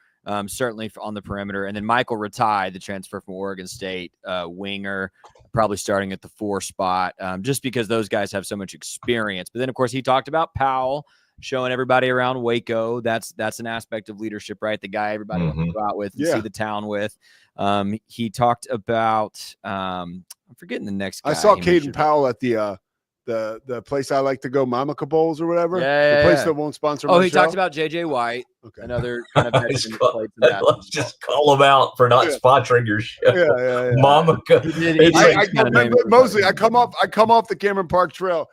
Certainly on the perimeter. And then Michael Ratai, the transfer from Oregon State, winger, probably starting at the 4 spot, just because those guys have so much experience. But then, of course, he talked about Powell, showing everybody around Waco. That's an aspect of leadership, right? The guy everybody wants to go out with and see the town with. He talked about, I'm forgetting the next guy. I saw Caden Powell at the place I like to go, Mamica Bowls or whatever. The place that won't sponsor my show. Talked about JJ White, another kind of let's just call him out for not sponsoring your show. Mamica. Mosley, I come off the Cameron Park Trail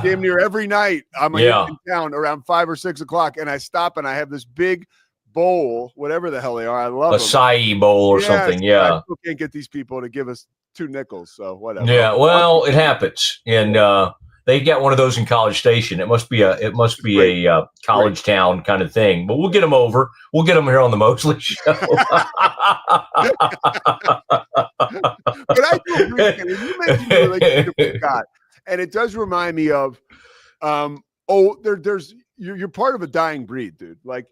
damn near every night. I'm in town around 5 or 6 o'clock, and I stop and I have this big bowl, whatever the hell they are. I love acai bowl or something. Yeah, I still can't get these people to give us 2 nickels, so whatever. Yeah, well, it happens, and they get one of those in College Station. It must be a college town kind of thing, but we'll get them over. We'll get them here on the Mosley Show. But I do appreciate it. You mentioned the relationship with Scott, and it does remind me of, you're part of a dying breed, dude. Like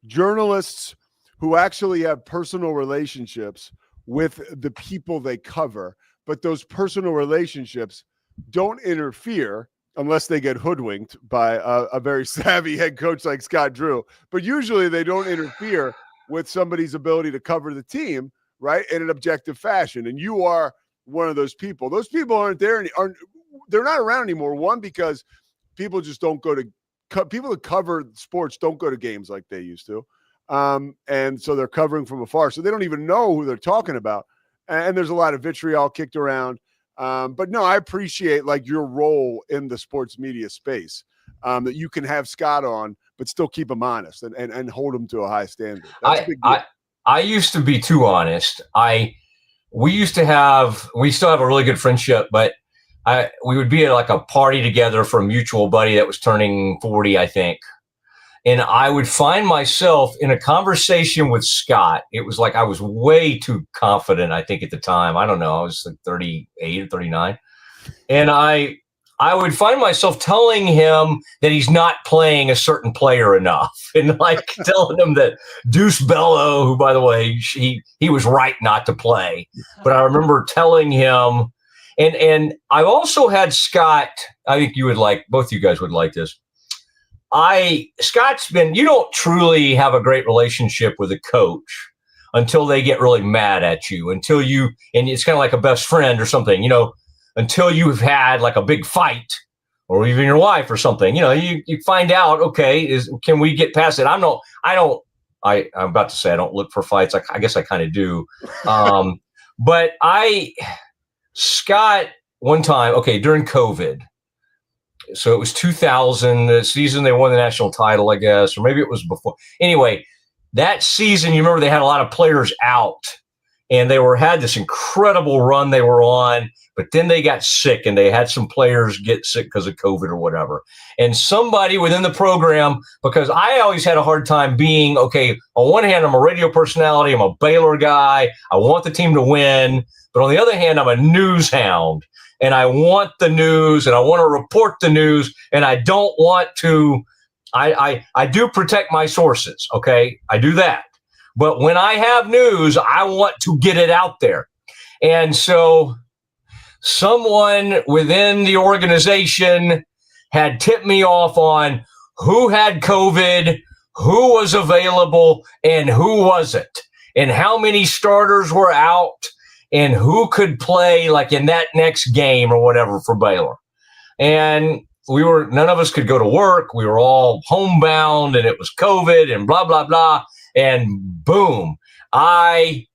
journalists who actually have personal relationships with the people they cover, but those personal relationships don't interfere unless they get hoodwinked by a very savvy head coach like Scott Drew. But usually they don't interfere with somebody's ability to cover the team, right, in an objective fashion. And you are one of those people. Those people they're not around anymore. One, because people just don't go to people that cover sports don't go to games like they used to. And so they're covering from afar. So they don't even know who they're talking about. And there's a lot of vitriol kicked around. But no, I appreciate like your role in the sports media space, that you can have Scott on, but still keep him honest and hold him to a high standard. That's a big deal. I used to be too honest. We still have a really good friendship, but we would be at like a party together for a mutual buddy that was turning 40, I think. And I would find myself in a conversation with Scott. It was like I was way too confident, I think, at the time. I don't know. I was like 38 or 39. And I would find myself telling him that he's not playing a certain player enough. And like telling him that Deuce Bello, who, by the way, he was right not to play. But I remember telling him, and I also had Scott, I think both you guys would like this. Scott's you don't truly have a great relationship with a coach until they get really mad at you, and it's kind of like a best friend or something, until you've had like a big fight, or even your wife or something, you find out, okay, can we get past it? I'm about to say I don't look for fights. I guess I kind of do. But Scott, one time, okay, during COVID, so it was 2000, the season they won the national title, I guess, or maybe it was before. Anyway, that season, you remember they had a lot of players out, and they had this incredible run they were on, but then they got sick, and they had some players get sick because of COVID or whatever. And somebody within the program, because I always had a hard time being, okay, on one hand, I'm a radio personality, I'm a Baylor guy, I want the team to win, but on the other hand, I'm a news hound. And I want the news, and I want to report the news, and I don't want to. I do protect my sources, okay? I do that. But when I have news, I want to get it out there. And so someone within the organization had tipped me off on who had COVID, who was available, and who wasn't, and how many starters were out, and who could play like in that next game or whatever for Baylor. And none of us could go to work. We were all homebound, and it was COVID and blah, blah, blah. And boom, I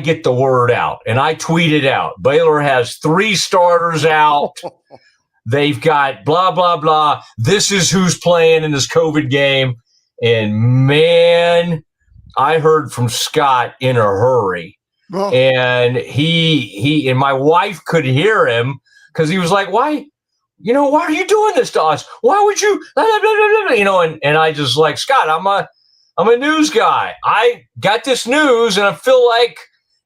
get the word out, and I tweet it out. Baylor has 3 starters out. They've got blah, blah, blah. This is who's playing in this COVID game. And man, I heard from Scott in a hurry. Oh. And he and my wife could hear him, because he was like, why are you doing this to us? Why would you, and I just like, Scott, I'm a news guy. I got this news, and I feel like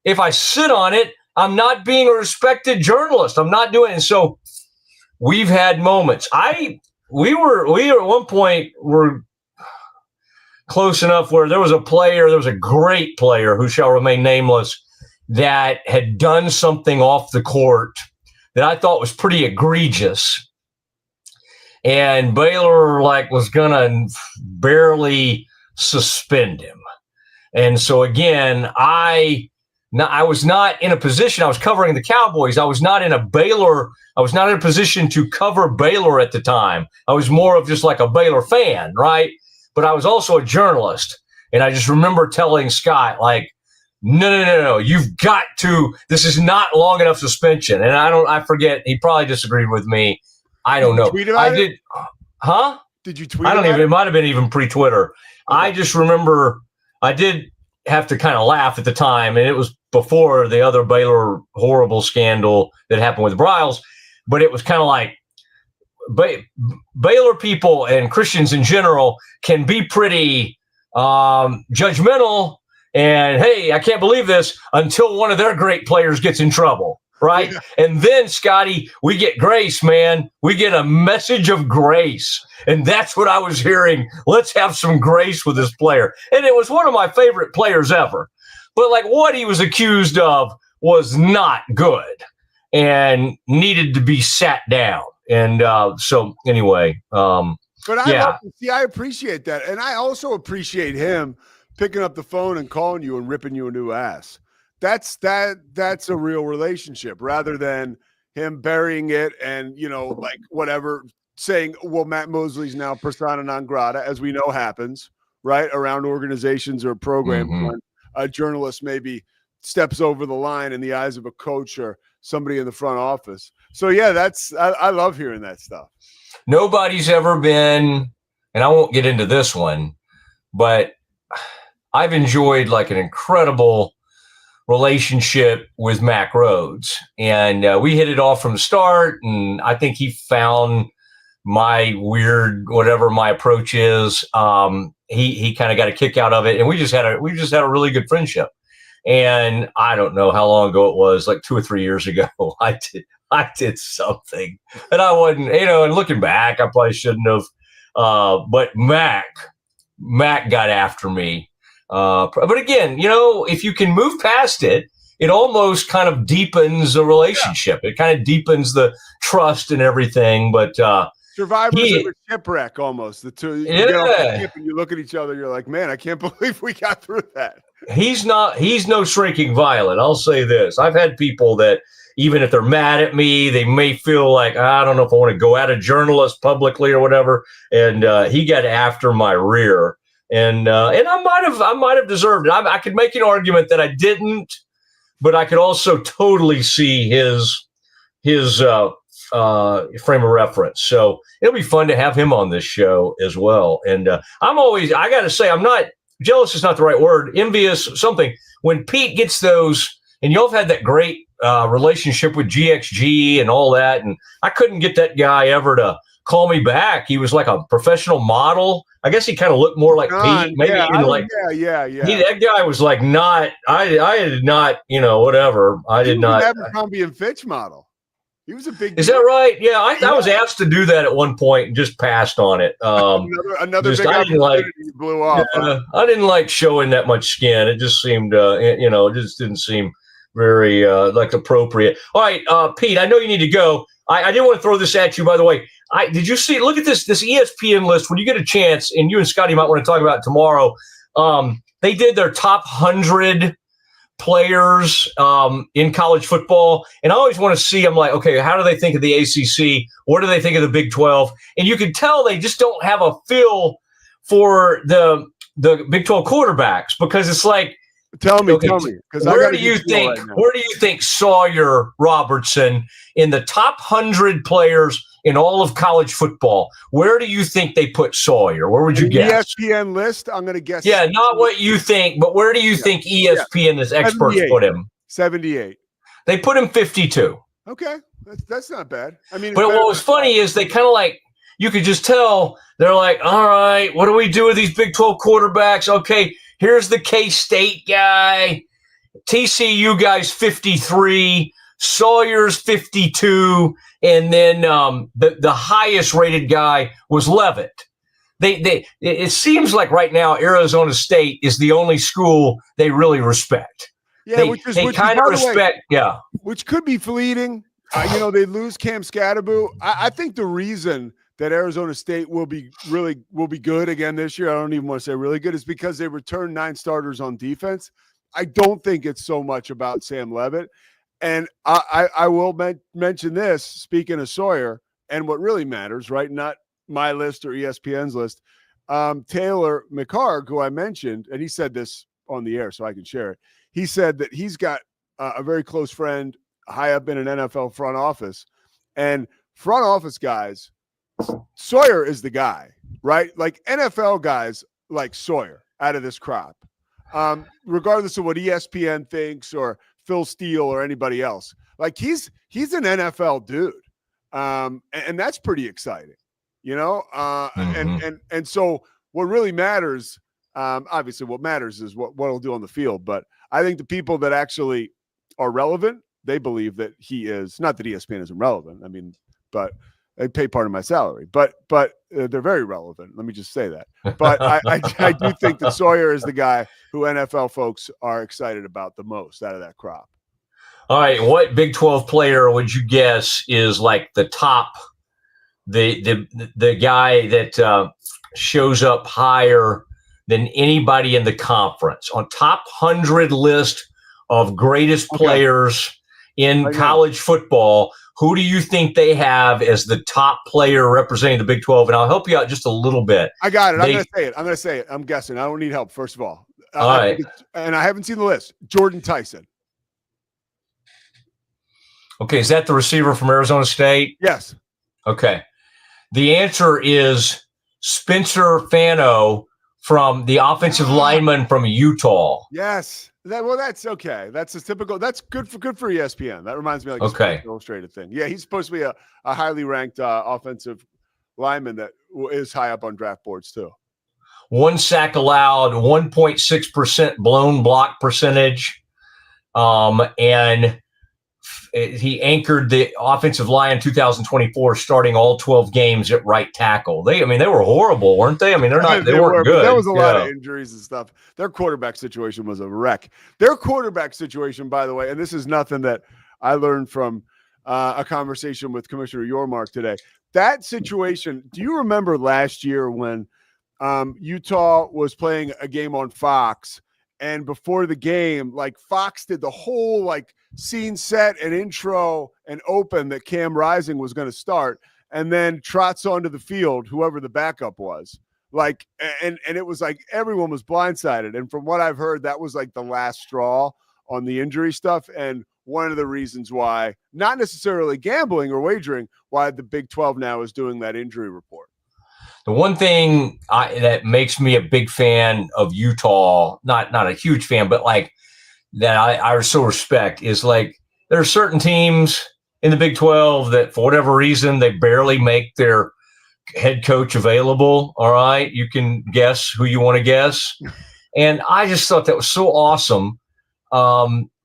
if I sit on it, I'm not being a respected journalist. I'm not doing it. And so we've had moments. We at one point were close enough where there was a great player who shall remain nameless that had done something off the court that I thought was pretty egregious. And Baylor was going to barely suspend him. And so again, I was not in a position, I was covering the Cowboys. I was not in a position to cover Baylor at the time. I was more of just like a Baylor fan, right? But I was also a journalist. And I just remember telling Scott, no, you've got to, this is not long enough suspension. And I forget, he probably disagreed with me. I don't know. I did. Huh? Did you tweet? It might have been even pre-Twitter. Okay. I just remember I did have to kind of laugh at the time, and it was before the other Baylor horrible scandal that happened with Bryles, but it was kind of like Baylor people and Christians in general can be pretty judgmental. And hey, I can't believe this, until one of their great players gets in trouble, right? Yeah. And then, Scotty, we get grace, man. We get a message of grace. And that's what I was hearing. Let's have some grace with this player. And it was one of my favorite players ever. But what he was accused of was not good and needed to be sat down. And so anyway. But I appreciate that. And I also appreciate him picking up the phone and calling you and ripping you a new ass. That's a real relationship, rather than him burying it and, whatever, saying, well, Matt Mosley's now persona non grata, as we know happens, right, around organizations or programs when a journalist maybe steps over the line in the eyes of a coach or somebody in the front office. So, yeah, I love hearing that stuff. Nobody's ever been, and I won't get into this one, but I've enjoyed an incredible relationship with Mac Rhodes, and we hit it off from the start. And I think he found my weird, whatever my approach is. He kind of got a kick out of it, and we just had a really good friendship. And I don't know how long ago it was, 2 or 3 years ago. I did something, and I wasn't, and looking back, I probably shouldn't have. But Mac got after me. But again, if you can move past it, it almost kind of deepens the relationship. Yeah. It kind of deepens the trust and everything. But Survivors of a shipwreck, almost. The two, you get off the ship and you look at each other. You're like, man, I can't believe we got through that. He's no shrinking violet. I'll say this. I've had people that, even if they're mad at me, they may feel like, I don't know if I want to go at a journalist publicly or whatever. And he got after my rear. And I might have deserved it. I could make an argument that I didn't, but I could also totally see his frame of reference. So it'll be fun to have him on this show as well. And I got to say, I'm not jealous is not the right word, envious, something. When Pete gets those, and y'all have had that great relationship with GXG and all that, and I couldn't get that guy ever to call me back. He was like a professional model. I guess he kind of looked more like Pete. Maybe that guy was like not. I did not. Whatever. I did not. Abercrombie and Fitch model. He was a big. Is that right? Yeah, I was asked to do that at one point and just passed on it. Another big opportunity blew off. Yeah, I didn't like showing that much skin. It just seemed, it just didn't seem very like appropriate. All right, Pete, I know you need to go. I didn't want to throw this at you, by the way. Did you see? Look at this ESPN list when you get a chance, and you and Scotty might want to talk about it tomorrow. They did their top 100 players in college football, and I always want to see. I'm like, okay, how do they think of the ACC? What do they think of the Big 12? And you can tell they just don't have a feel for the Big 12 quarterbacks, because it's like. Tell me, because where do you think Sawyer Robertson in the top 100 players in all of college football? Where do you think they put Sawyer? Where would you guess? ESPN list. I'm going to guess. Yeah, not what you think, but where do you think ESPN as experts put him? 78. They put him 52. Okay, that's not bad. I mean, but what was funny is they kind of like. You could just tell they're like, all right, what do we do with these Big 12 quarterbacks? Okay, here's the K-State guy. TCU guy's 53. Sawyer's 52. And then the highest rated guy was Leavitt. It seems like right now Arizona State is the only school they really respect. Yeah, which kind of respect. Yeah, which could be fleeting. They lose Cam Scatterbo. I think the reason that Arizona State will be good again this year, I don't even want to say really good, is because they returned 9 starters on defense. I don't think it's so much about Sam Leavitt. And I will mention this, speaking of Sawyer, and what really matters, right? Not my list or ESPN's list. Taylor McHarg, who I mentioned, and he said this on the air so I can share it. He said that he's got a very close friend high up in an NFL front office, and front office guys, Sawyer is the guy, right? Like NFL guys like Sawyer out of this crop, regardless of what ESPN thinks or Phil Steele or anybody else. Like he's an NFL dude, and that's pretty exciting, And so what really matters, obviously, what matters is what he'll do on the field. But I think the people that actually are relevant, they believe that he is. Not that ESPN isn't relevant. I mean, but. They pay part of my salary, but they're very relevant. Let me just say that. But I do think that Sawyer is the guy who NFL folks are excited about the most out of that crop. All right, what Big 12 player would you guess is like the top, the guy that shows up higher than anybody in the conference on top 100 list of greatest players in college football? Who do you think they have as the top player representing the Big 12? And I'll help you out just a little bit. I got it. I'm going to say it. I'm guessing. I don't need help, first of all. All right. And I haven't seen the list. Jordan Tyson. Okay. Is that the receiver from Arizona State? Yes. Okay. The answer is Spencer Fano from the offensive lineman from Utah. Yes. That's okay. That's a typical. That's good for ESPN. That reminds me of like a Sports Illustrated thing. Yeah, he's supposed to be a highly ranked offensive lineman that is high up on draft boards too. 1 sack allowed, 1.6% blown block percentage, and he anchored the offensive line in 2024, starting all 12 games at right tackle. They were horrible, weren't they? I mean, they weren't good. There was a lot of injuries and stuff. Their quarterback situation was a wreck. Their quarterback situation, by the way, and this is nothing that I learned from a conversation with Commissioner Yormark today. that situation. Do you remember last year when Utah was playing a game on Fox, and before the game, like Fox did the whole like scene set and intro and open that Cam Rising was going to start, and then trots onto the field, whoever the backup was. Like, and it was like everyone was blindsided. And from what I've heard, that was like the last straw on the injury stuff. And one of the reasons why, not necessarily gambling or wagering, why the Big 12 now is doing that injury report. The one thing that makes me a big fan of Utah, not a huge fan, but like that I so respect is like there are certain teams in the Big 12 that for whatever reason, they barely make their head coach available. All right. You can guess who you want to guess. And I just thought that was so awesome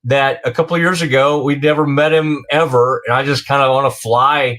that a couple of years ago, we'd never met him ever. And I just kind of on a flyer.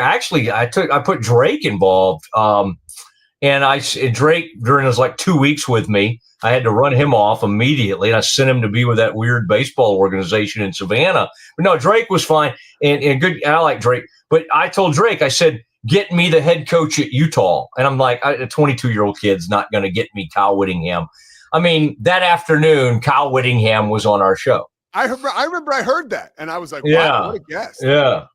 Actually, I put Drake involved. And Drake during his like 2 weeks with me, I had to run him off immediately. And I sent him to be with that weird baseball organization in Savannah. But no, Drake was fine and good. And I like Drake. But I told Drake, I said, get me the head coach at Utah. And I'm like, a 22-year-old kid's not going to get me Kyle Whittingham. I mean, that afternoon, Kyle Whittingham was on our show. I remember I heard that, and I was like, wow, what a guess. Yeah.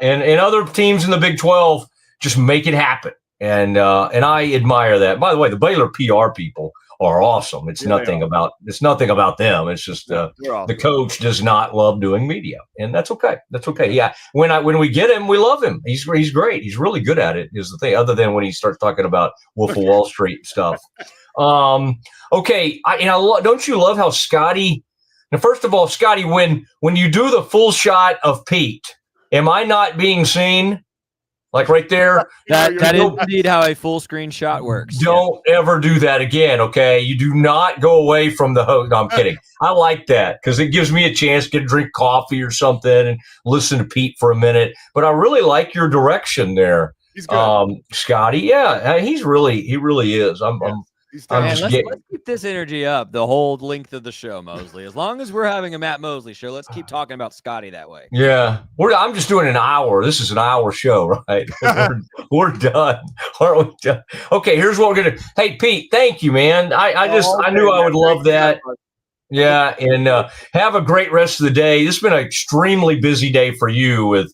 And other teams in the Big 12 just make it happen. And I admire that. By the way, the Baylor PR people are awesome. It's nothing about them. It's just awesome. The coach does not love doing media, and that's okay. That's okay. Yeah. When we get him, we love him. He's great. He's really good at it is the thing, other than when he starts talking about Wolf of Wall Street stuff. Okay. Don't you love how Scotty, now, first of all, Scotty, when you do the full shot of Pete, am I not being seen? Like right there. That is indeed how a full screen shot works. Don't ever do that again, okay? You do not go away from the host. No, I'm kidding. I like that because it gives me a chance to get a drink coffee or something and listen to Pete for a minute. But I really like your direction there. He's good. Scotty. Yeah, he really is. Let's keep this energy up the whole length of the show, Mosley. As long as we're having a Matt Mosley show, let's keep talking about Scotty that way. Yeah, I'm just doing an hour. This is an hour show, right? we're done. Aren't we done? Okay, here's what we're gonna. Hey, Pete, thank you, man. I knew I would love that. Yeah, and have a great rest of the day. This has been an extremely busy day for you with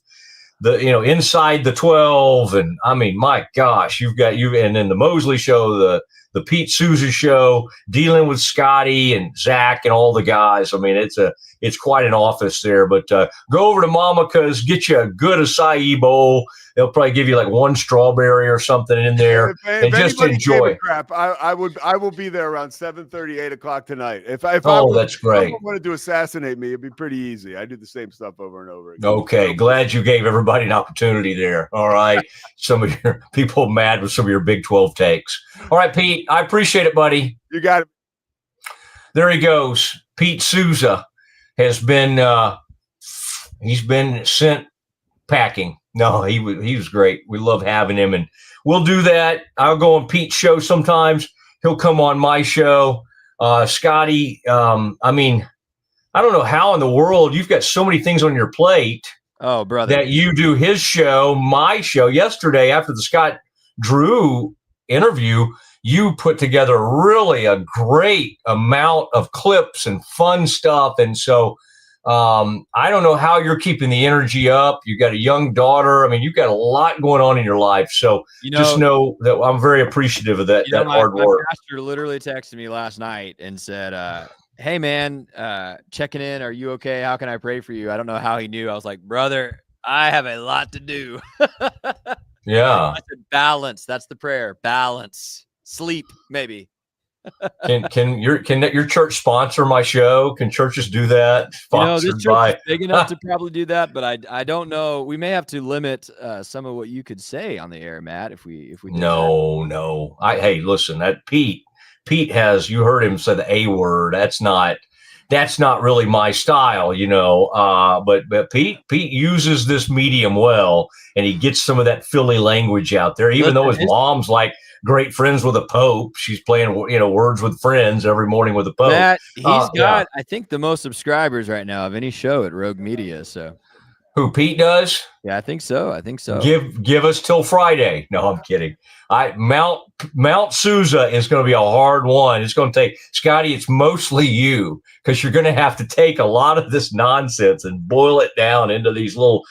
the inside the 12, and I mean, my gosh, and then the Mosley show, the Pete Sousa show, dealing with Scotty and Zach and all the guys. I mean, it's quite an office there. But go over to Mama's, get you a good acai bowl. They'll probably give you like one strawberry or something in there, and just enjoy. Crap, I will be there around 7:30, 8 o'clock tonight. If that's great. If wanted to assassinate me, it'd be pretty easy. I do the same stuff over and over again. Okay, glad you gave everybody an opportunity there. All right, some of your people mad with some of your Big 12 takes. All right, Pete, I appreciate it, buddy. You got it. There he goes. Pete Sousa has been he's been sent packing. No, he was great. We love having him, and we'll do that. I'll go on Pete's show sometimes. He'll come on my show. Scotty, I mean, I don't know how in the world you've got so many things on your plate. Oh, brother. That you do his show, my show. Yesterday, after the Scott Drew interview, you put together really a great amount of clips and fun stuff. And so I don't know how you're keeping the energy up. You got a young daughter. I mean, you've got a lot going on in your life. So just know that I'm very appreciative of that hard work. My pastor literally texted me last night and said, hey, man, checking in. Are you okay? How can I pray for you? I don't know how he knew. I was like, brother, I have a lot to do. Yeah. I said, balance. That's the prayer. Balance. Sleep, maybe. Can your church sponsor my show? Can churches do that? This church is big enough to probably do that, but I don't know. We may have to limit some of what you could say on the air, Matt. If we no. Hey, listen, that Pete has, you heard him say the A word. That's not really my style, but Pete uses this medium well, and he gets some of that Philly language out there, even though his mom's like great friends with the Pope. She's playing, Words with Friends every morning with the Pope. Matt, he's got, I think, the most subscribers right now of any show at Rogue Media. So Who, Pete does? Yeah, I think so. Give us till Friday. No, I'm kidding. Mount Sousa is going to be a hard one. It's going to take, Scotty, it's mostly you, because you're going to have to take a lot of this nonsense and boil it down into these little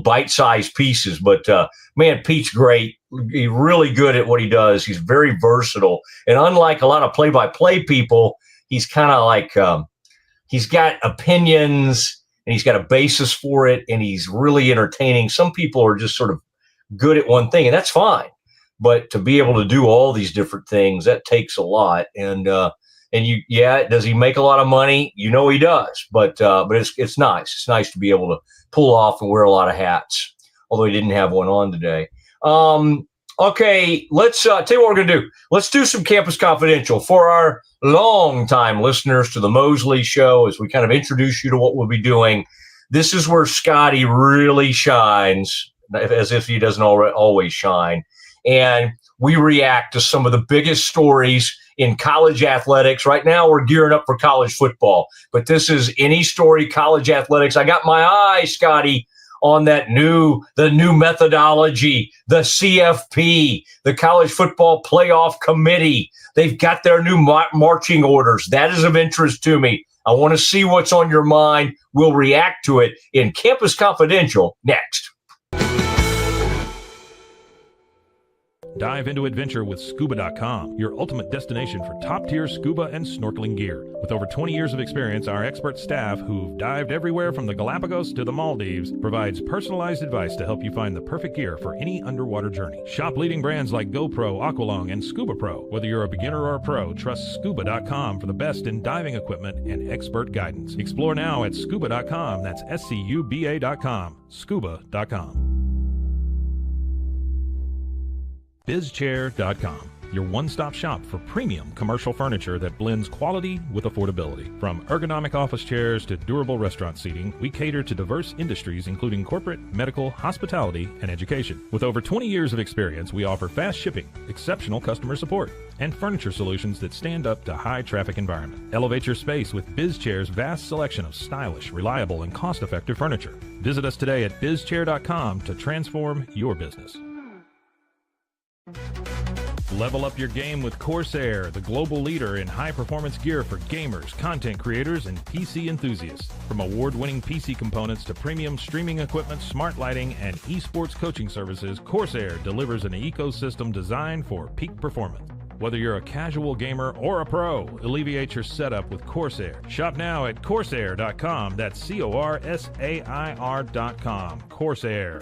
bite-sized pieces. But man, Pete's great. He's really good at what he does. He's very versatile, and unlike a lot of play-by-play people, he's kind of like he's got opinions and he's got a basis for it, and he's really entertaining. Some people are just sort of good at one thing, and that's fine. But to be able to do all these different things, that takes a lot. And does he make a lot of money? You know he does. But it's nice. It's nice to be able to pull off and wear a lot of hats, although he didn't have one on today. Okay, let's tell you what we're going to do. Let's do some Campus Confidential for our long-time listeners to the Mosley Show as we kind of introduce you to what we'll be doing. This is where Scotty really shines, as if he doesn't always shine. And we react to some of the biggest stories in college athletics. Right now, we're gearing up for college football. But this is any story college athletics. I got my eye, Scotty, on the new methodology, the CFP, the College Football Playoff Committee. They've got their new marching orders. That is of interest to me. I want to see what's on your mind. We'll react to it in Campus Confidential next. Dive into adventure with Scuba.com, your ultimate destination for top-tier scuba and snorkeling gear. With over 20 years of experience, our expert staff, who've dived everywhere from the Galapagos to the Maldives, provides personalized advice to help you find the perfect gear for any underwater journey. Shop leading brands like GoPro, Aqualung, and Scuba Pro. Whether you're a beginner or a pro, trust Scuba.com for the best in diving equipment and expert guidance. Explore now at Scuba.com. That's SCUBA.com. Scuba.com. BizChair.com, your one-stop shop for premium commercial furniture that blends quality with affordability. From ergonomic office chairs to durable restaurant seating, we cater to diverse industries including corporate, medical, hospitality, and education. With over 20 years of experience, we offer fast shipping, exceptional customer support, and furniture solutions that stand up to high-traffic environment. Elevate your space with BizChair's vast selection of stylish, reliable, and cost-effective furniture. Visit us today at BizChair.com to transform your business. Level up your game with Corsair, the global leader in high-performance gear for gamers, content creators, and PC enthusiasts. From award-winning PC components to premium streaming equipment, smart lighting, and esports coaching services, Corsair delivers an ecosystem designed for peak performance. Whether you're a casual gamer or a pro, alleviate your setup with Corsair. Shop now at Corsair.com. That's Corsair.com. Corsair.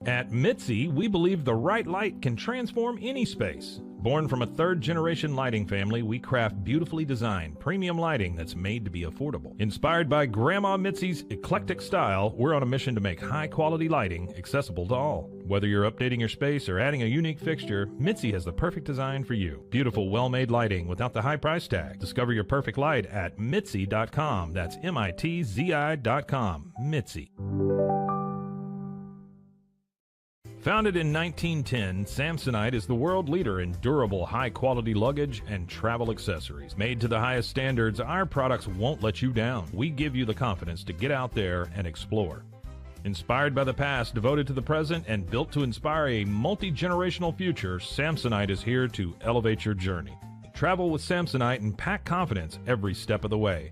At Mitzi, we believe the right light can transform any space. Born from a third-generation lighting family, we craft beautifully designed, premium lighting that's made to be affordable. Inspired by Grandma Mitzi's eclectic style, we're on a mission to make high-quality lighting accessible to all. Whether you're updating your space or adding a unique fixture, Mitzi has the perfect design for you. Beautiful, well-made lighting without the high price tag. Discover your perfect light at Mitzi.com. That's MITZI.com. Mitzi. Founded in 1910, Samsonite is the world leader in durable, high-quality luggage and travel accessories. Made to the highest standards, our products won't let you down. We give you the confidence to get out there and explore. Inspired by the past, devoted to the present, and built to inspire a multi-generational future, Samsonite is here to elevate your journey. Travel with Samsonite and pack confidence every step of the way.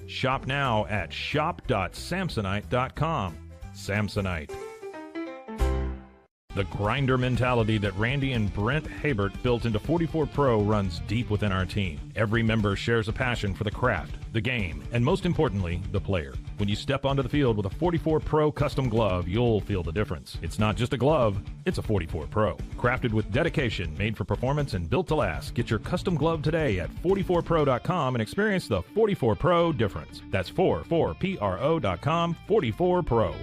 Shop now at shop.samsonite.com. Samsonite. The grinder mentality that Randy and Brent Habert built into 44 Pro runs deep within our team. Every member shares a passion for the craft, the game, and most importantly, the player. When you step onto the field with a 44 Pro custom glove, you'll feel the difference. It's not just a glove, it's a 44 Pro. Crafted with dedication, made for performance, and built to last. Get your custom glove today at 44pro.com and experience the 44 Pro difference. That's 44pro.com, 44 Pro.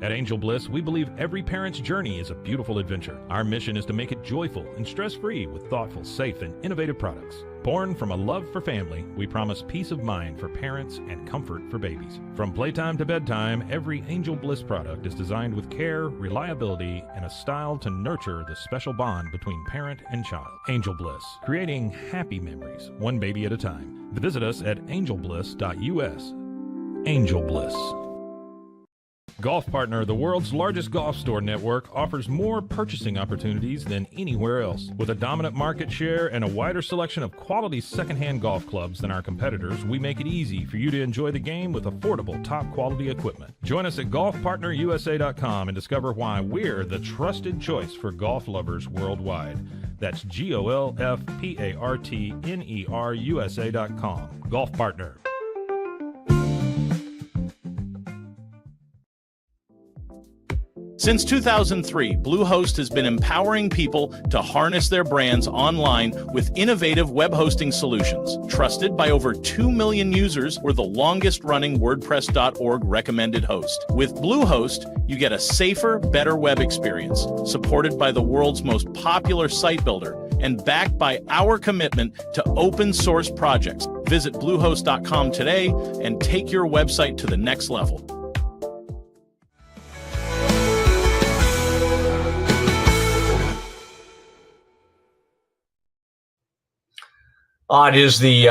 At Angel Bliss, we believe every parent's journey is a beautiful adventure. Our mission is to make it joyful and stress-free with thoughtful, safe, and innovative products. Born from a love for family, we promise peace of mind for parents and comfort for babies. From playtime to bedtime, every Angel Bliss product is designed with care, reliability, and a style to nurture the special bond between parent and child. Angel Bliss, creating happy memories, one baby at a time. Visit us at angelbliss.us. Angel Bliss. Golf Partner, the world's largest golf store network, offers more purchasing opportunities than anywhere else. With a dominant market share and a wider selection of quality secondhand golf clubs than our competitors, we make it easy for you to enjoy the game with affordable, top-quality equipment. Join us at golfpartnerusa.com and discover why we're the trusted choice for golf lovers worldwide. That's GOLFPARTNERUSA.com. Golf Partner. Since 2003, Bluehost has been empowering people to harness their brands online with innovative web hosting solutions. Trusted by over 2 million users, we're the longest-running WordPress.org recommended host. With Bluehost, you get a safer, better web experience, supported by the world's most popular site builder, and backed by our commitment to open-source projects. Visit Bluehost.com today and take your website to the next level. It is the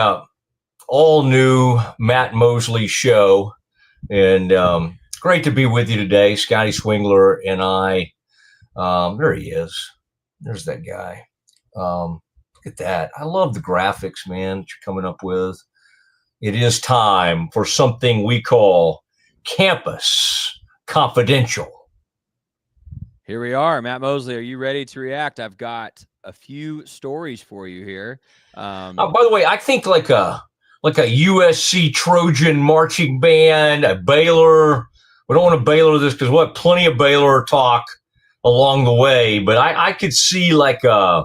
all-new Matt Mosley show, and great to be with you today. Scotty Swingler and I. There he is. There's that guy. Look at that. I love the graphics, man, that you're coming up with. It is time for something we call Campus Confidential. Here we are. Matt Mosley, are you ready to react? I've got a few stories for you here. By the way, I think like a USC Trojan marching band, a Baylor. We don't want to Baylor this because we'll have plenty of Baylor talk along the way. But I could see like a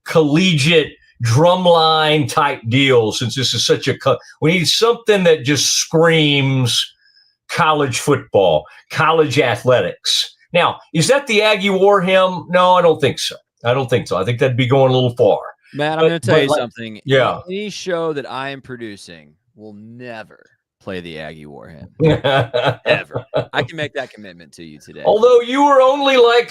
collegiate drumline type deal, since this is such we need something that just screams college football, college athletics. Now, is that the Aggie War hymn? No, I don't think so. I think that'd be going a little far. Matt, I'm going to tell you something. Yeah. Any show that I am producing will never play the Aggie War hymn. Ever. I can make that commitment to you today. Although you were only like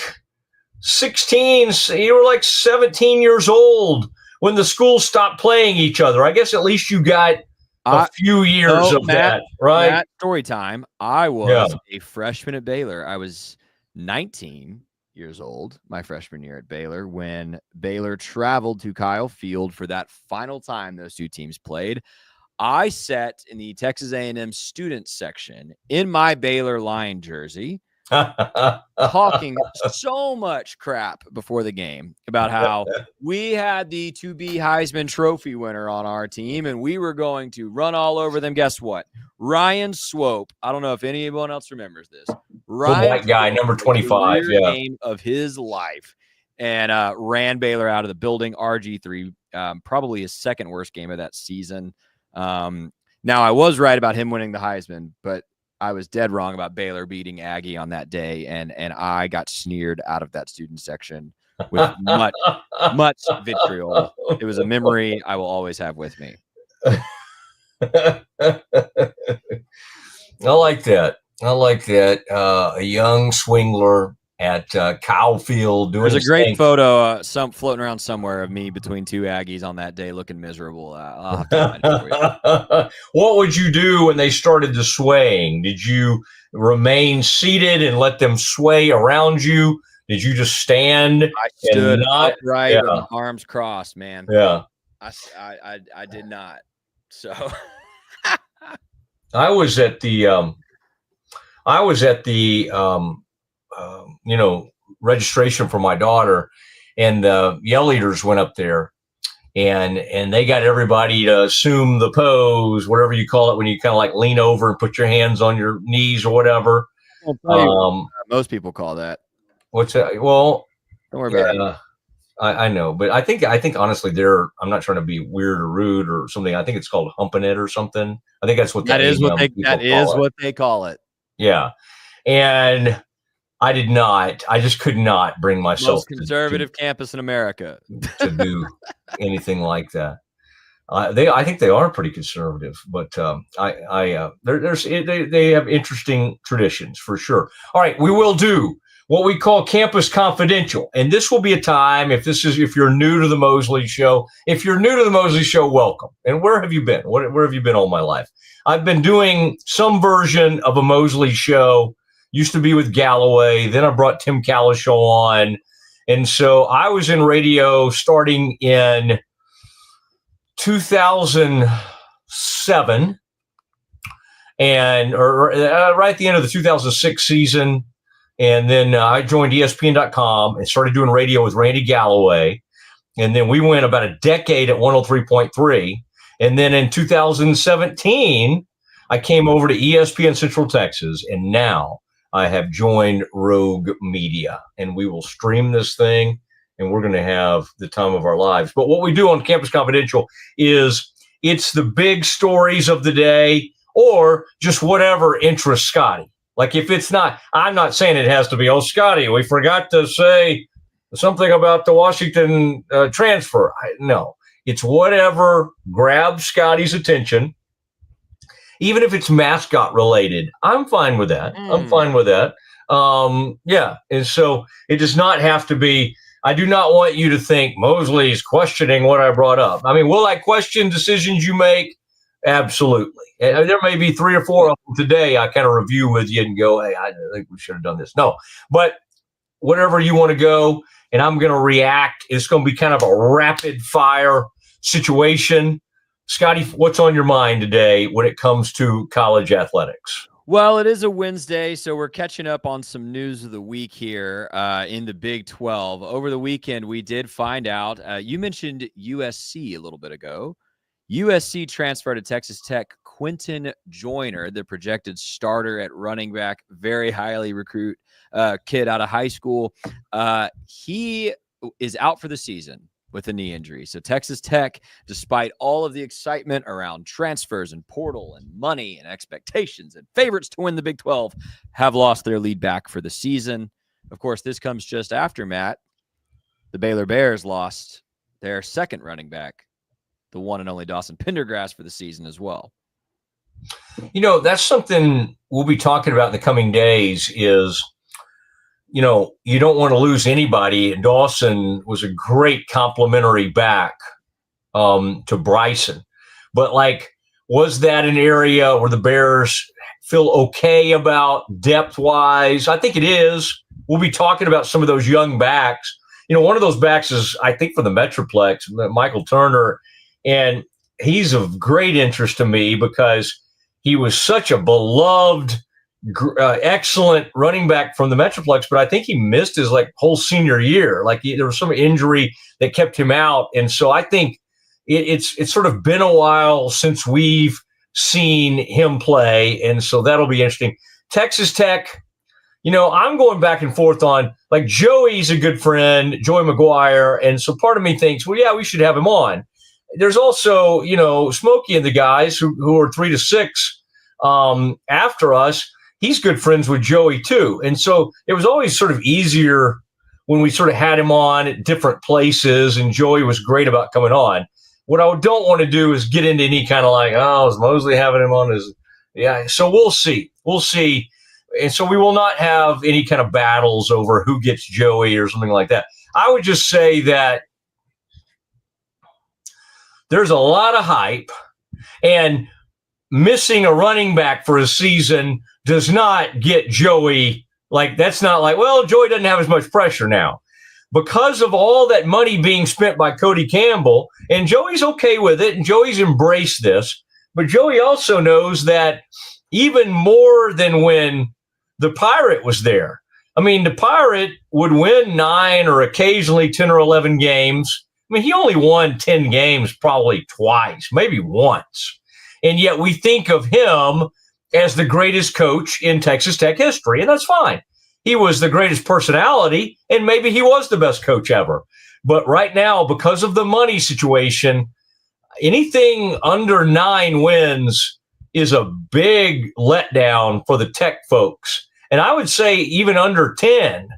16, you were like 17 years old when the schools stopped playing each other. I guess at least you got a few years of that, right? Matt, story time. I was a freshman at Baylor. I was 19 years old my freshman year at Baylor when Baylor traveled to Kyle Field for that final time those two teams played. I sat in the Texas A&M student section in my Baylor Lion jersey talking so much crap before the game about how we had the to-be Heisman Trophy winner on our team and we were going to run all over them. Guess what? Ryan Swope. I don't know if anyone else remembers this. Ryan, white guy, number 25, game of his life, and ran Baylor out of the building. RG3, probably his second worst game of that season. Now, I was right about him winning the Heisman, but I was dead wrong about Baylor beating Aggie on that day, and I got sneered out of that student section with much vitriol. It was a memory I will always have with me. I like that. A young Swingler at Kyle Field doing. There's a great photo, floating around somewhere of me between two Aggies on that day, looking miserable. I'll have to find it for you. What would you do when they started the swaying? Did you remain seated and let them sway around you? Did you just stand? I stood upright with arms crossed, man. Yeah, I did not. So I was at the registration for my daughter, and the Yell Eaters went up there, and they got everybody to assume the pose, whatever you call it, when you kind of like lean over and put your hands on your knees or whatever. Most people call that. What's that? Well, don't worry about it. I know, but I think honestly, I'm not trying to be weird or rude or something. I think it's called humping it or something. I think that's what what they call it. Yeah. And I did not. I just could not bring myself Most conservative campus in America to do anything like that. I think they are pretty conservative, but they have interesting traditions for sure. All right, we will do what we call Campus Confidential, and this will be a time if you're new to the Mosley Show. If you're new to the Mosley Show, welcome. And where have you been? Where have you been all my life? I've been doing some version of a Mosley Show. Used to be with Galloway, then I brought Tim Calishow on, and so I was in radio starting in 2007 and right at the end of the 2006 season. And then I joined ESPN.com and started doing radio with Randy Galloway. And then we went about a decade at 103.3. And then in 2017, I came over to ESPN Central Texas. And now I have joined Rogue Media. And we will stream this thing. And we're going to have the time of our lives. But what we do on Campus Confidential is it's the big stories of the day or just whatever interests Scotty. Like if it's not, I'm not saying it has to be, oh, Scotty, we forgot to say something about the Washington transfer. No, it's whatever grabs Scotty's attention. Even if it's mascot related, I'm fine with that. I'm fine with that. Yeah. And so it does not have to be, I do not want you to think Mosley's questioning what I brought up. I mean, will I question decisions you make? Absolutely. And there may be 3 or 4 of them today I kind of review with you and go, hey, I think we should have done this. No, but whatever you want to go, and I'm going to react. It's going to be kind of a rapid fire situation. Scotty, what's on your mind today when it comes to college athletics? Well, it is a Wednesday, so we're catching up on some news of the week here in the Big 12. Over the weekend, we did find out, you mentioned USC a little bit ago. USC transfer to Texas Tech, Quentin Joyner, the projected starter at running back, very highly recruit kid out of high school. He is out for the season with a knee injury. So Texas Tech, despite all of the excitement around transfers and portal and money and expectations and favorites to win the Big 12, have lost their lead back for the season. Of course, this comes just after, Matt, the Baylor Bears lost their second running back, the one and only Dawson Pendergrass, for the season as well. You know, that's something we'll be talking about in the coming days is, you know, you don't want to lose anybody. Dawson was a great complimentary back to Bryson. But, like, was that an area where the Bears feel okay about depth-wise? I think it is. We'll be talking about some of those young backs. You know, one of those backs is, I think, for the Metroplex, Michael Turner. And he's of great interest to me because he was such a beloved excellent running back from the Metroplex, but I think he missed his whole senior year. There was some injury that kept him out. And so I think it's sort of been a while since we've seen him play. And so that'll be interesting. Texas Tech, you know, I'm going back and forth on, Joey's a good friend, Joey McGuire. And so part of me thinks, well, yeah, we should have him on. There's also, you know, Smokey and the guys who are 3 to 6 after us. He's good friends with Joey too. And so it was always sort of easier when we sort of had him on at different places, and Joey was great about coming on. What I don't want to do is get into any kind of is Mosley having him on? Yeah. So we'll see. We'll see. And so we will not have any kind of battles over who gets Joey or something like that. I would just say that there's a lot of hype, and missing a running back for a season does not get Joey. That's not well, Joey doesn't have as much pressure now because of all that money being spent by Cody Campbell, and Joey's okay with it, and Joey's embraced this. But Joey also knows that even more than when the Pirate was there. I mean, the Pirate would win 9 or occasionally 10 or 11 games. I mean, he only won 10 games probably twice, maybe once. And yet we think of him as the greatest coach in Texas Tech history, and that's fine. He was the greatest personality, and maybe he was the best coach ever. But right now, because of the money situation, anything under 9 wins is a big letdown for the Tech folks. And I would say even under 10,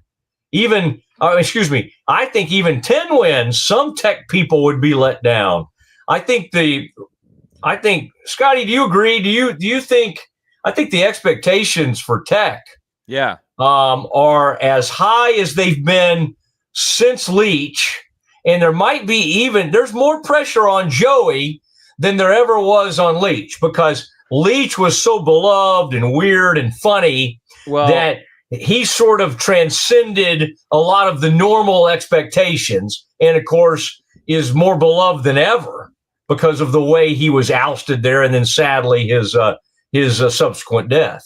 I think even 10 wins, some Tech people would be let down. I think, Scotty, do you agree? Do you think, I think the expectations for Tech are as high as they've been since Leach. And there's more pressure on Joey than there ever was on Leach, because Leach was so beloved and weird and funny that he sort of transcended a lot of the normal expectations, and of course is more beloved than ever because of the way he was ousted there, and then sadly his subsequent death.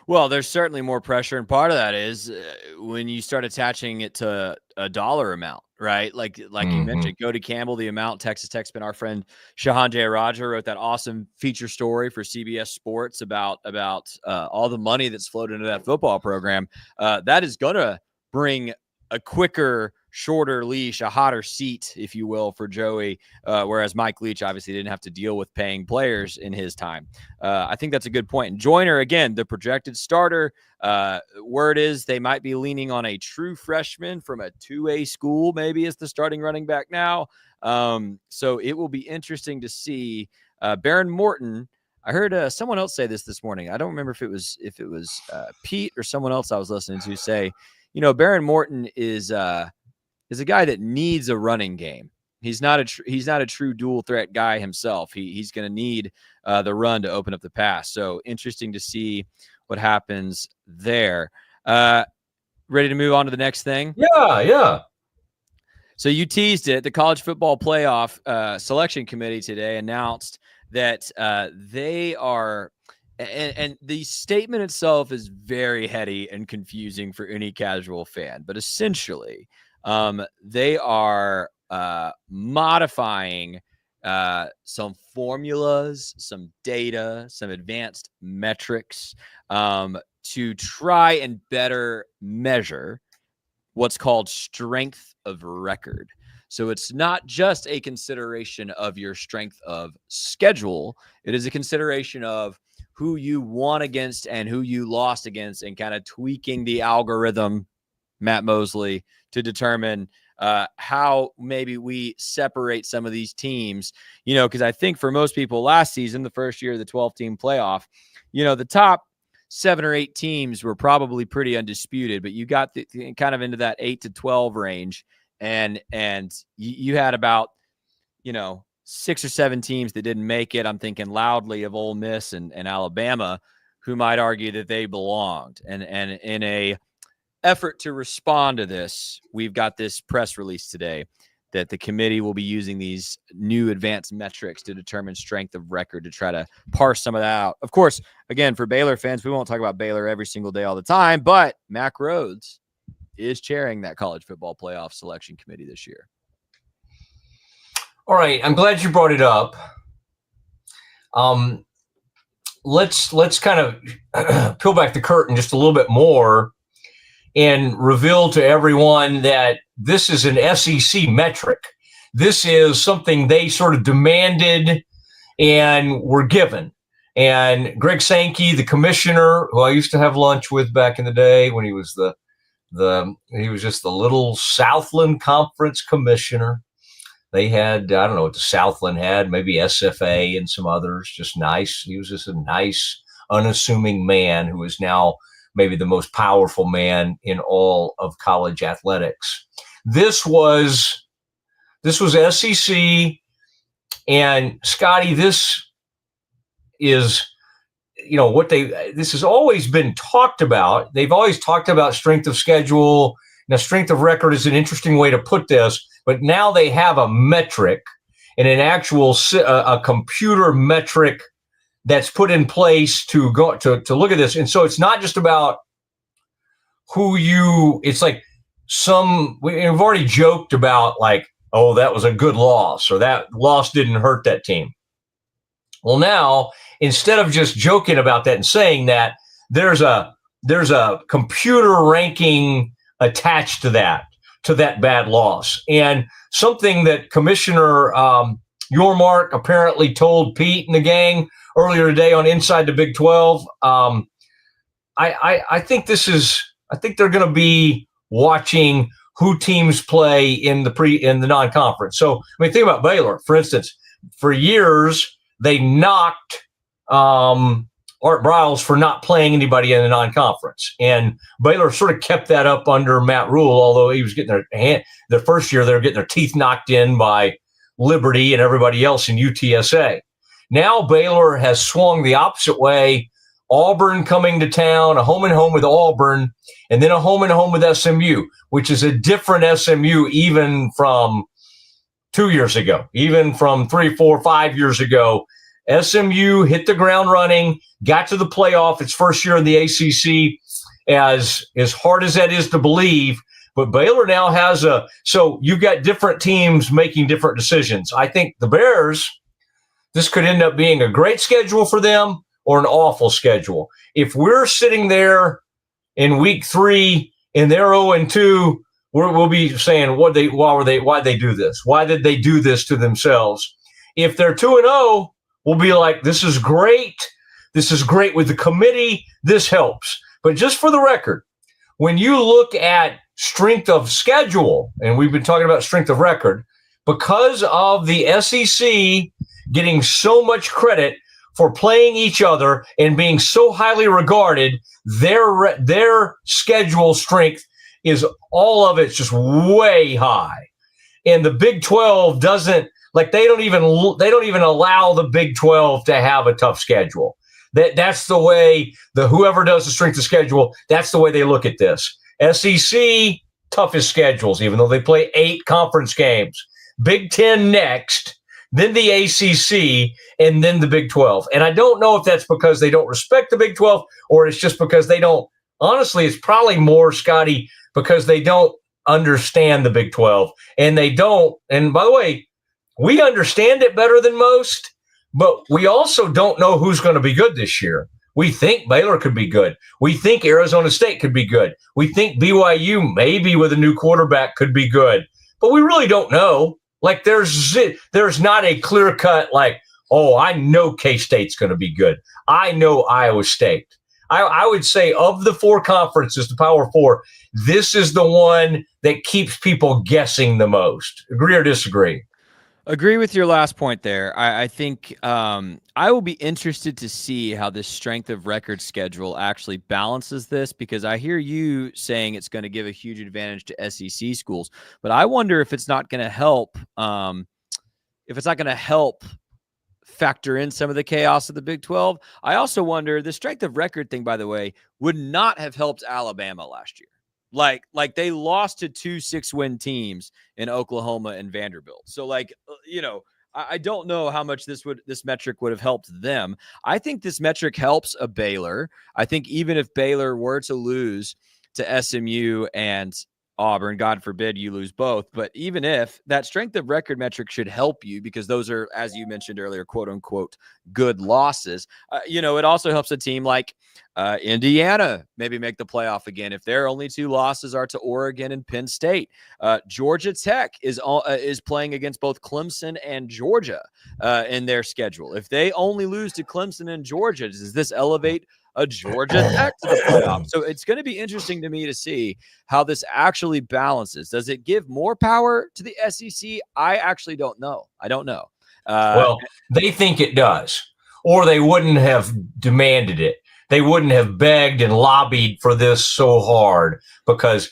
Well, there's certainly more pressure, and part of that is when you start attaching it to a dollar amount, right? Like you mentioned, Cody Campbell, the amount Texas Tech's been. Our friend Shahan Jayaraja wrote that awesome feature story for CBS Sports about all the money that's flowed into that football program. That is going to bring a quicker, shorter leash, a hotter seat, if you will, for Joey, whereas Mike Leach obviously didn't have to deal with paying players in his time. I think that's a good point. And Joyner, again, the projected starter, word is they might be leaning on a true freshman from a 2A school, maybe as the starting running back now. So it will be interesting to see. Baron Morton, I heard someone else say this morning. I don't remember if it was Pete or someone else I was listening to say, Baron Morton is a guy that needs a running game. He's not a true dual threat guy himself. He's going to need the run to open up the pass. So interesting to see what happens there. Ready to move on to the next thing? Yeah. So you teased it. The College Football Playoff Selection Committee today announced that they are. And the statement itself is very heady and confusing for any casual fan. But essentially, they are modifying some formulas, some data, some advanced metrics to try and better measure what's called strength of record. So it's not just a consideration of your strength of schedule. It is a consideration of who you won against and who you lost against, and kind of tweaking the algorithm, Matt Mosley, to determine how maybe we separate some of these teams, because I think for most people last season, the first year of the 12-team playoff, the top 7 or 8 teams were probably pretty undisputed, but you got kind of into that 8 to 12 range, and you had about, 6 or 7 teams that didn't make it. I'm thinking loudly of Ole Miss and Alabama, who might argue that they belonged. And in a effort to respond to this, we've got this press release today that the committee will be using these new advanced metrics to determine strength of record, to try to parse some of that out. Of course, again, for Baylor fans, we won't talk about Baylor every single day all the time, but Mack Rhoades is chairing that College Football Playoff Selection Committee this year. All right, I'm glad you brought it up. Let's kind of peel back the curtain just a little bit more and reveal to everyone that this is an SEC metric. This is something they sort of demanded and were given. And Greg Sankey, the commissioner, who I used to have lunch with back in the day when he was he was just the little Southland Conference commissioner. They had, I don't know what the Southland had, maybe SFA and some others, just nice. He was just a nice, unassuming man who is now maybe the most powerful man in all of college athletics. This was SEC, and Scotty, this is, this has always been talked about. They've always talked about strength of schedule. Now, strength of record is an interesting way to put this, but now they have a metric and an actual a computer metric that's put in place to go to look at this. And so it's not just about it's like we've already joked about like, oh, that was a good loss, or that loss didn't hurt that team. Well, now, instead of just joking about that and saying that, there's a computer ranking attached to that bad loss. And something that Commissioner Yormark apparently told Pete and the gang earlier today on Inside the Big 12, I think they're going to be watching who teams play in the non-conference. So I mean, think about Baylor, for instance. For years, they knocked Art Briles for not playing anybody in the non-conference, and Baylor sort of kept that up under Matt Rule. Although he was getting their first year, they were getting their teeth knocked in by Liberty and everybody else in UTSA. Now Baylor has swung the opposite way. Auburn coming to town, a home and home with Auburn, and then a home and home with SMU, which is a different SMU even from 2 years ago, even from 3, 4, 5 years ago. SMU hit the ground running, got to the playoff its first year in the ACC, as hard as that is to believe. But Baylor now has so you've got different teams making different decisions. I think the Bears, this could end up being a great schedule for them or an awful schedule. If we're sitting there in week 3 and they're 0-2, we'll be saying, why'd they do this? Why did they do this to themselves? If they're 2-0, we'll be like, this is great. This is great with the committee. This helps. But just for the record, when you look at strength of schedule, and we've been talking about strength of record, because of the SEC getting so much credit for playing each other and being so highly regarded, their schedule strength is all of it's just way high. And the Big 12 doesn't, like, they don't even allow the Big 12 to have a tough schedule. That's the way whoever does the strength of schedule, that's the way they look at this. SEC, toughest schedules, even though they play 8 conference games. Big 10 next, then the ACC, and then the Big 12. And I don't know if that's because they don't respect the Big 12 or it's just because they don't. Honestly, it's probably more, Scotty, because they don't understand the Big 12. And they don't. And by the way, we understand it better than most, but we also don't know who's going to be good this year. We think Baylor could be good. We think Arizona State could be good. We think BYU, maybe with a new quarterback, could be good. But we really don't know. Like, there's not a clear cut, like, oh, I know K-State's going to be good. I know Iowa State. I would say of the 4 conferences, the Power 4, this is the one that keeps people guessing the most. Agree or disagree? Agree with your last point there. I think I will be interested to see how this strength of record schedule actually balances this, because I hear you saying it's going to give a huge advantage to SEC schools, but I wonder if it's not going to help. Factor in some of the chaos of the Big 12. I also wonder, the strength of record thing, by the way, would not have helped Alabama last year. Like they lost to 2 6-win teams in Oklahoma and Vanderbilt. So I don't know how much this metric would have helped them. I think this metric helps a Baylor. I think even if Baylor were to lose to SMU and Auburn, God forbid you lose both, but even if, that strength of record metric should help you, because those are, as you mentioned earlier, quote unquote, good losses. It also helps a team like Indiana maybe make the playoff again if their only 2 losses are to Oregon and Penn State. Georgia Tech is playing against both Clemson and Georgia in their schedule. If they only lose to Clemson and Georgia, does this elevate a Georgia Tech to the playoff? So it's going to be interesting to me to see how this actually balances. Does it give more power to the SEC? I actually don't know. I don't know. Well, they think it does, or they wouldn't have demanded it. They wouldn't have begged and lobbied for this so hard, because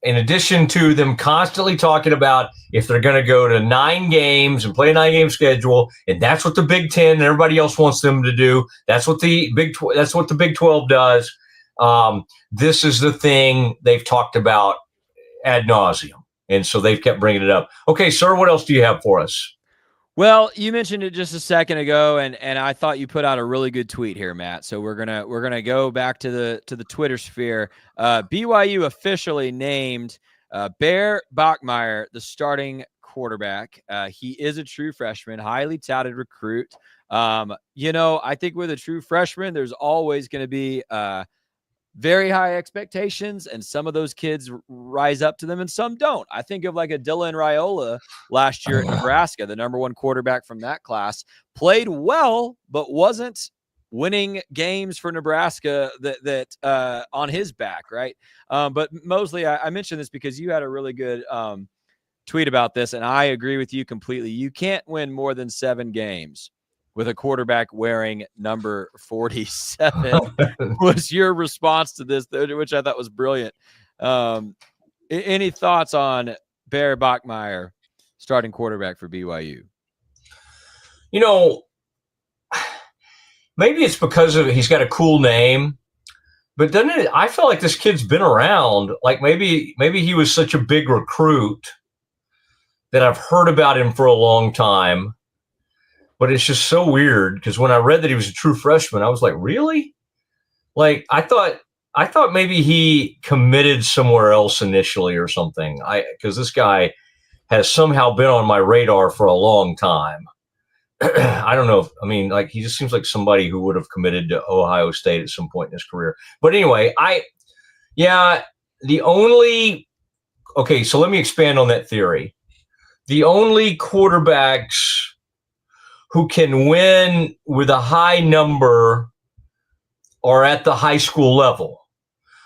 in addition to them constantly talking about if they're going to go to 9 games and play a 9-game schedule, and that's what the Big 10 and everybody else wants them to do. That's what the Big 12 does. This is the thing they've talked about ad nauseum, and so they've kept bringing it up. Okay, sir, what else do you have for us? Well, you mentioned it just a second ago, and I thought you put out a really good tweet here, Matt. So we're gonna go back to the Twitter sphere. BYU officially named Bear Bachmeier the starting quarterback. He is a true freshman, highly touted recruit. I think with a true freshman, there's always going to be very high expectations, and some of those kids rise up to them and some don't. I think of like a Dylan Raiola last year at Nebraska, the number 1 quarterback from that class, played well, but wasn't winning games for Nebraska that on his back, right? But Mosley, I mentioned this because you had a really good tweet about this, and I agree with you completely. You can't win more than 7 games with a quarterback wearing number 47 was your response to this, which I thought was brilliant. Any thoughts on Bear Bachmeier, starting quarterback for BYU? You know, maybe it's because he's got a cool name, but doesn't it? I feel like this kid's been around. Like maybe he was such a big recruit that I've heard about him for a long time. But it's just so weird because when I read that he was a true freshman, I was like, really? Like I thought maybe he committed somewhere else initially or something. Because this guy has somehow been on my radar for a long time. I don't know. Like he just seems like somebody who would have committed to Ohio State at some point in his career. But anyway, so let me expand on that theory. The only quarterbacks who can win with a high number are at the high school level.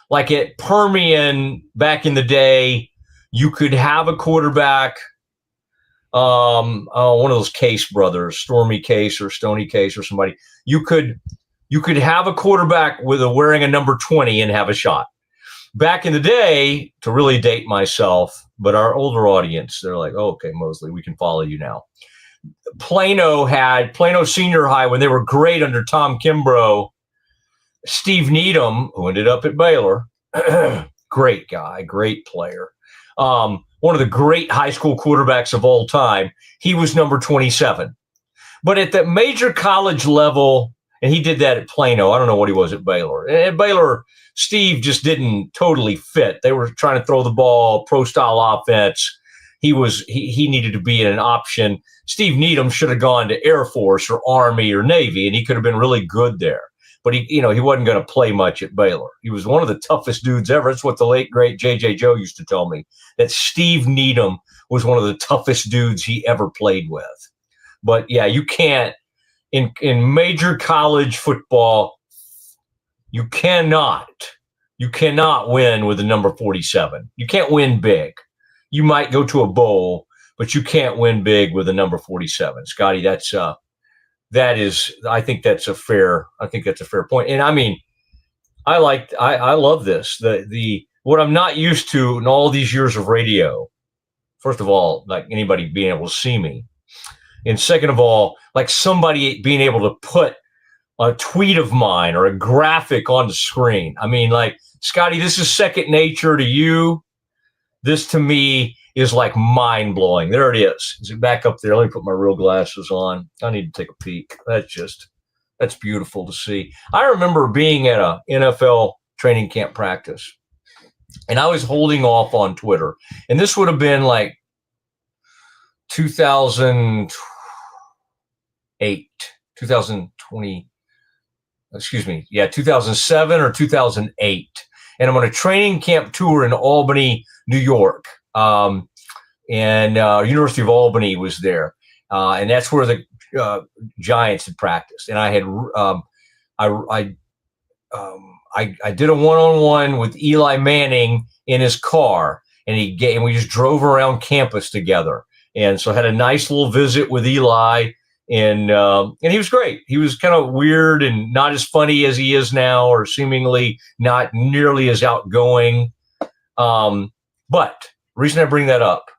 Like at Permian back in the day, you could have a quarterback, one of those Case brothers, Stormy Case or Stony Case or somebody. You could have a quarterback wearing a number 20 and have a shot. Back in the day, to really date myself, but our older audience, they're like, oh, okay, Mosley, we can follow you now. Plano Senior High, when they were great under Tom Kimbrough, Steve Needham, who ended up at Baylor, great guy, great player, one of the great high school quarterbacks of all time. He was number 27. But at the major college level, and he did that at Plano, I don't know what he was at Baylor. At Baylor, Steve just didn't totally fit. They were trying to throw the ball, pro-style offense. He needed to be an option. Steve Needham should have gone to Air Force or Army or Navy, and he could have been really good there. But he wasn't going to play much at Baylor. He was one of the toughest dudes ever. That's what the late great J.J. Joe used to tell me, that Steve Needham was one of the toughest dudes he ever played with. But yeah, you can't in major college football. You cannot win with the number 47. You can't win big. You might go to a bowl, but you can't win big with a number 47. Scotty, I think that's a fair point. And I mean, I love this. What I'm not used to in all these years of radio, first of all, like anybody being able to see me. And second of all, like somebody being able to put a tweet of mine or a graphic on the screen. I mean, like, Scotty, this is second nature to you. This to me is like mind blowing. There it is. Is it back up there? Let me put my real glasses on. I need to take a peek. That's beautiful to see. I remember being at a NFL training camp practice, and I was holding off on Twitter. And this would have been like 2008, 2020. 2007 or 2008. And I'm on a training camp tour in Albany, New York. And University of Albany was there. And that's where the Giants had practiced. And I had, I did a one-on-one with Eli Manning in his car, and we just drove around campus together. And so I had a nice little visit with Eli. And he was great. He was kind of weird and not as funny as he is now, or seemingly not nearly as outgoing. But the reason I bring that up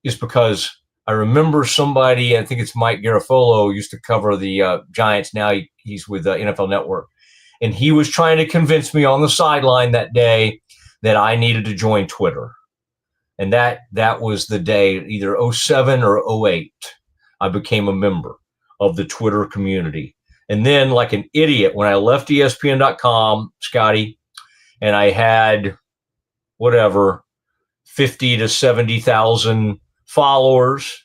is because I remember somebody, I think it's Mike Garafolo, used to cover the Giants. Now he's with NFL Network. And he was trying to convince me on the sideline that day that I needed to join Twitter. And that was the day, either 07 or 08. I became a member of the Twitter community. And then, like an idiot, when I left ESPN.com, Scotty, and I had 50 to 70,000 followers,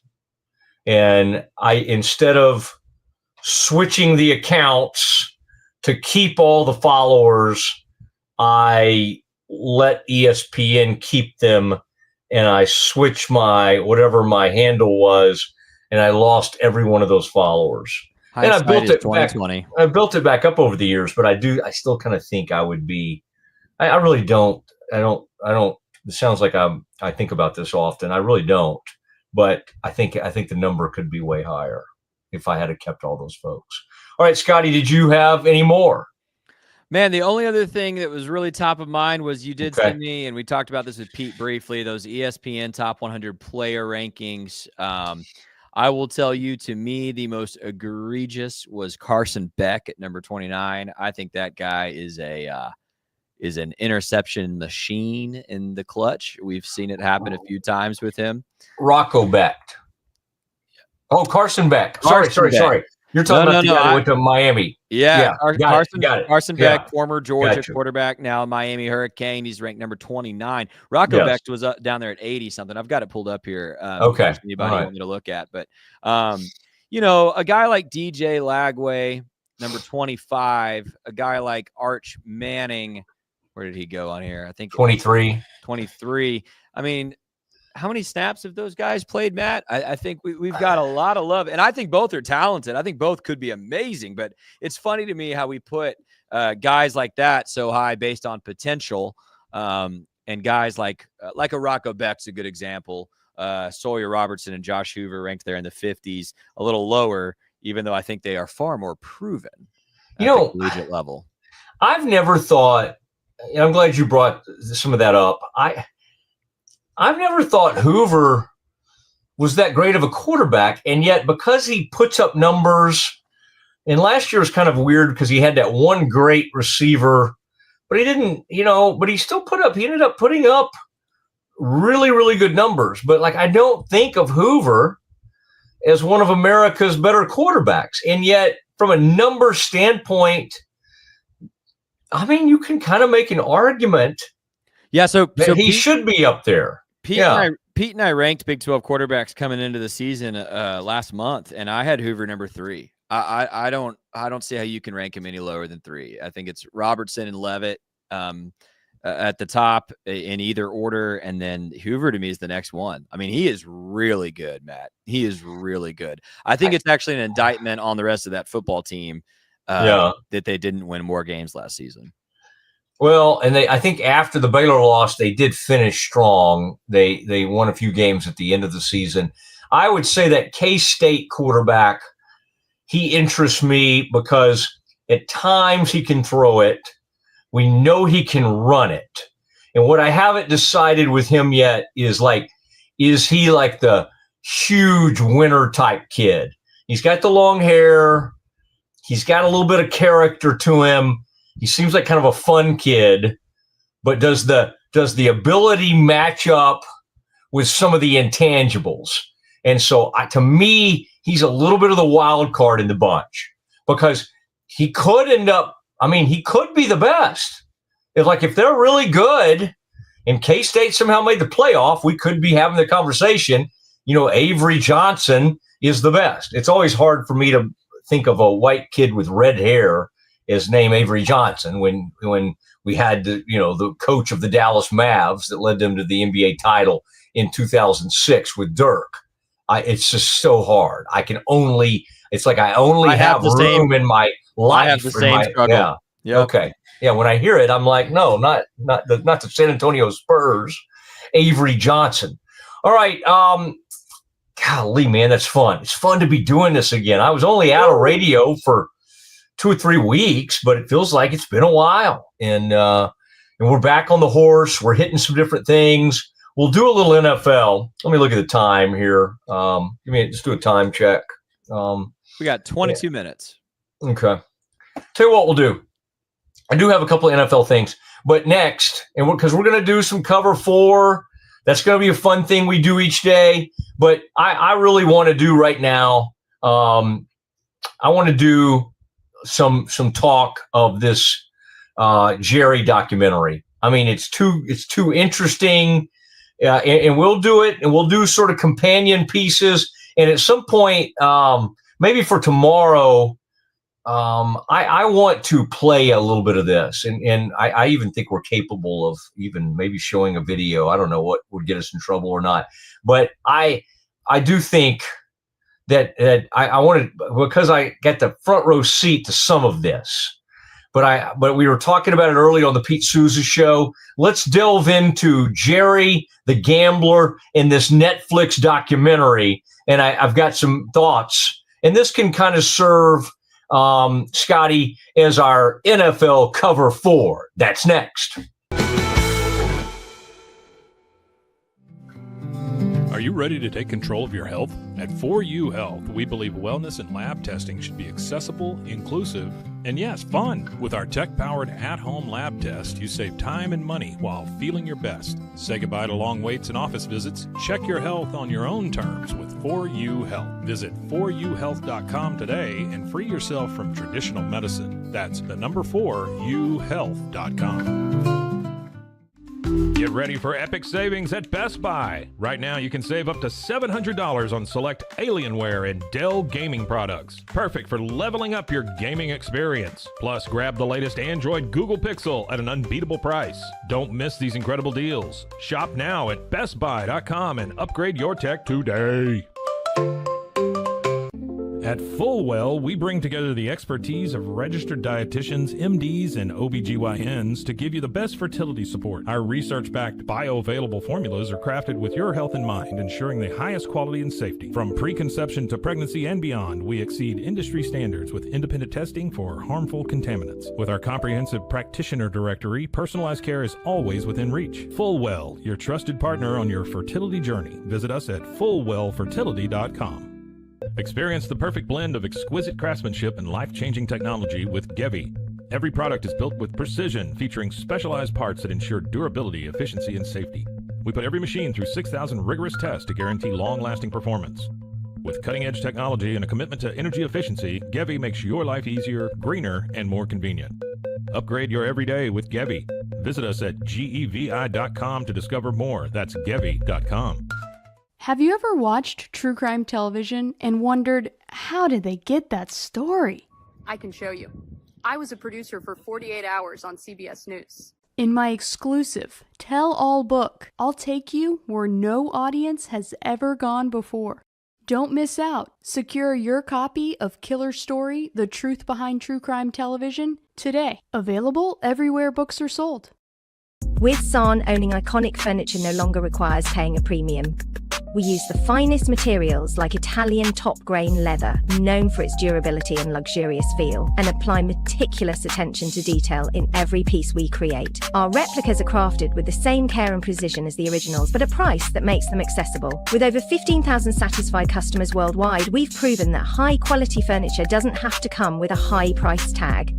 and instead of switching the accounts to keep all the followers, I let ESPN keep them, and I switched my handle was, and I lost every one of those followers. And I built it back. 2020. I built it back up over the years, but I still kind of think I would be. I really don't. I don't. It sounds like I think about this often. I really don't, but I think the number could be way higher if I had kept all those folks. All right, Scotty, did you have any more? Man, the only other thing that was really top of mind was you did send me, and we talked about this with Pete briefly, those ESPN top 100 player rankings. I will tell you, to me, the most egregious was Carson Beck at number 29. I think that guy is an interception machine in the clutch. We've seen it happen a few times with him. Rocco Beck. Oh, Carson Beck. Sorry. You're talking about the guy that went to Miami. Carson Beck, former Georgia quarterback, now Miami Hurricane. He's ranked number 29. Rocco Beck was down there at 80-something. I've got it pulled up here. Okay. Anybody want me to look at. But, a guy like DJ Lagway, number 25, a guy like Arch Manning, where did he go on here? I think 23. 23. I mean, how many snaps have those guys played, Matt? I think we've got a lot of love, and I think both are talented. I think both could be amazing, but it's funny to me how we put guys like that so high based on potential, and guys like a Rocco Beck's a good example. Sawyer Robertson and Josh Hoover ranked there in the 50s, a little lower, even though I think they are far more proven at the collegiate level. I've never thought, and I'm glad you brought some of that up. I've never thought Hoover was that great of a quarterback, and yet because he puts up numbers, and last year was kind of weird because he had that one great receiver, but he didn't, but he still he ended up putting up really, really good numbers. But I don't think of Hoover as one of America's better quarterbacks. And yet from a number standpoint, I mean, you can kind of make an argument. Yeah. So he should be up there. Pete and I ranked Big 12 quarterbacks coming into the season last month, and I had Hoover number 3. I don't see how you can rank him any lower than 3. I think it's Robertson and Leavitt at the top in either order, and then Hoover to me is the next one. I mean, he is really good, Matt. He is really good. I think it's actually an indictment on the rest of that football team that they didn't win more games last season. Well, and I think after the Baylor loss, they did finish strong. They won a few games at the end of the season. I would say that K-State quarterback, he interests me because at times he can throw it. We know he can run it. And what I haven't decided with him yet is is he like the huge winner type kid? He's got the long hair. He's got a little bit of character to him. He seems like kind of a fun kid, but does the ability match up with some of the intangibles? And so to me, he's a little bit of the wild card in the bunch because he could he could be the best. If they're really good and K-State somehow made the playoff, we could be having the conversation, Avery Johnson is the best. It's always hard for me to think of a white kid with red hair as name Avery Johnson when we had the coach of the Dallas Mavs that led them to the NBA title in 2006 with Dirk. It's just so hard. I only have room in my life. I have the same struggle. Yeah. Yep. Okay. Yeah. When I hear it, I'm like, no, not the San Antonio Spurs. Avery Johnson. All right. Golly, man, that's fun. It's fun to be doing this again. I was only out of radio for 2 or 3 weeks, but it feels like it's been a while. And we're back on the horse. We're hitting some different things. We'll do a little NFL. Let me look at the time here. Just do a time check. We got 22 minutes. Okay. Tell you what we'll do. I do have a couple of NFL things, but next, and because we're going to do some cover 4, that's going to be a fun thing we do each day. But I really want to do right now. I want to do some talk of this Jerry documentary. I mean, it's too interesting, and we'll do it, and we'll do sort of companion pieces. And at some point, maybe for tomorrow, I want to play a little bit of this, and I even think we're capable of even maybe showing a video. I don't know what would get us in trouble or not, but I do think that I wanted, because I got the front row seat to some of this. But we were talking about it early on the Pete Sousa show. Let's delve into Jerry the Gambler in this Netflix documentary, and I've got some thoughts. And this can kind of serve Scotty as our NFL cover 4. That's next. Are you ready to take control of your health? At 4U Health, we believe wellness and lab testing should be accessible, inclusive, and yes, fun. With our tech-powered at-home lab test, you save time and money while feeling your best. Say goodbye to long waits and office visits. Check your health on your own terms with 4U Health. Visit 4uhealth.com today and free yourself from traditional medicine. That's the number 4uhealth.com. Get ready for epic savings at Best Buy. Right now, you can save up to $700 on select Alienware and Dell gaming products. Perfect for leveling up your gaming experience. Plus, grab the latest Android Google Pixel at an unbeatable price. Don't miss these incredible deals. Shop now at bestbuy.com and upgrade your tech today. At Fullwell, we bring together the expertise of registered dietitians, MDs, and OBGYNs to give you the best fertility support. Our research-backed bioavailable formulas are crafted with your health in mind, ensuring the highest quality and safety. From preconception to pregnancy and beyond, we exceed industry standards with independent testing for harmful contaminants. With our comprehensive practitioner directory, personalized care is always within reach. Fullwell, your trusted partner on your fertility journey. Visit us at fullwellfertility.com. Experience the perfect blend of exquisite craftsmanship and life-changing technology with Gevi. Every product is built with precision, featuring specialized parts that ensure durability, efficiency, and safety. We put every machine through 6,000 rigorous tests to guarantee long-lasting performance. With cutting-edge technology and a commitment to energy efficiency, Gevi makes your life easier, greener, and more convenient. Upgrade your everyday with Gevi. Visit us at gevi.com to discover more. That's gevi.com. Have you ever watched true crime television and wondered, how did they get that story? I can show you. I was a producer for 48 Hours on CBS News. In my exclusive tell-all book, I'll take you where no audience has ever gone before. Don't miss out. Secure your copy of Killer Story, The Truth Behind True Crime Television today. Available everywhere books are sold. With San, owning iconic furniture no longer requires paying a premium. We use the finest materials like Italian top-grain leather, known for its durability and luxurious feel, and apply meticulous attention to detail in every piece we create. Our replicas are crafted with the same care and precision as the originals, but a price that makes them accessible. With over 15,000 satisfied customers worldwide, we've proven that high-quality furniture doesn't have to come with a high price tag.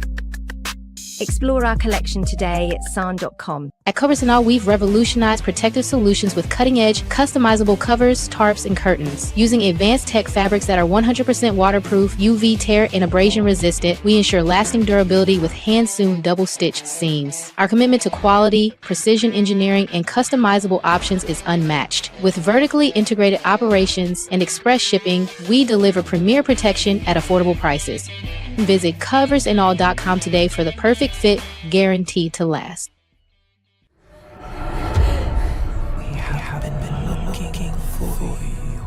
Explore our collection today at san.com. At Covers & All, we've revolutionized protective solutions with cutting-edge, customizable covers, tarps, and curtains. Using advanced tech fabrics that are 100% waterproof, UV tear, and abrasion resistant, we ensure lasting durability with hand-sewn double-stitch seams. Our commitment to quality, precision engineering, and customizable options is unmatched. With vertically integrated operations and express shipping, we deliver premier protection at affordable prices. Visit coversandall.com today for the perfect fit, guaranteed to last. We haven't been looking for you.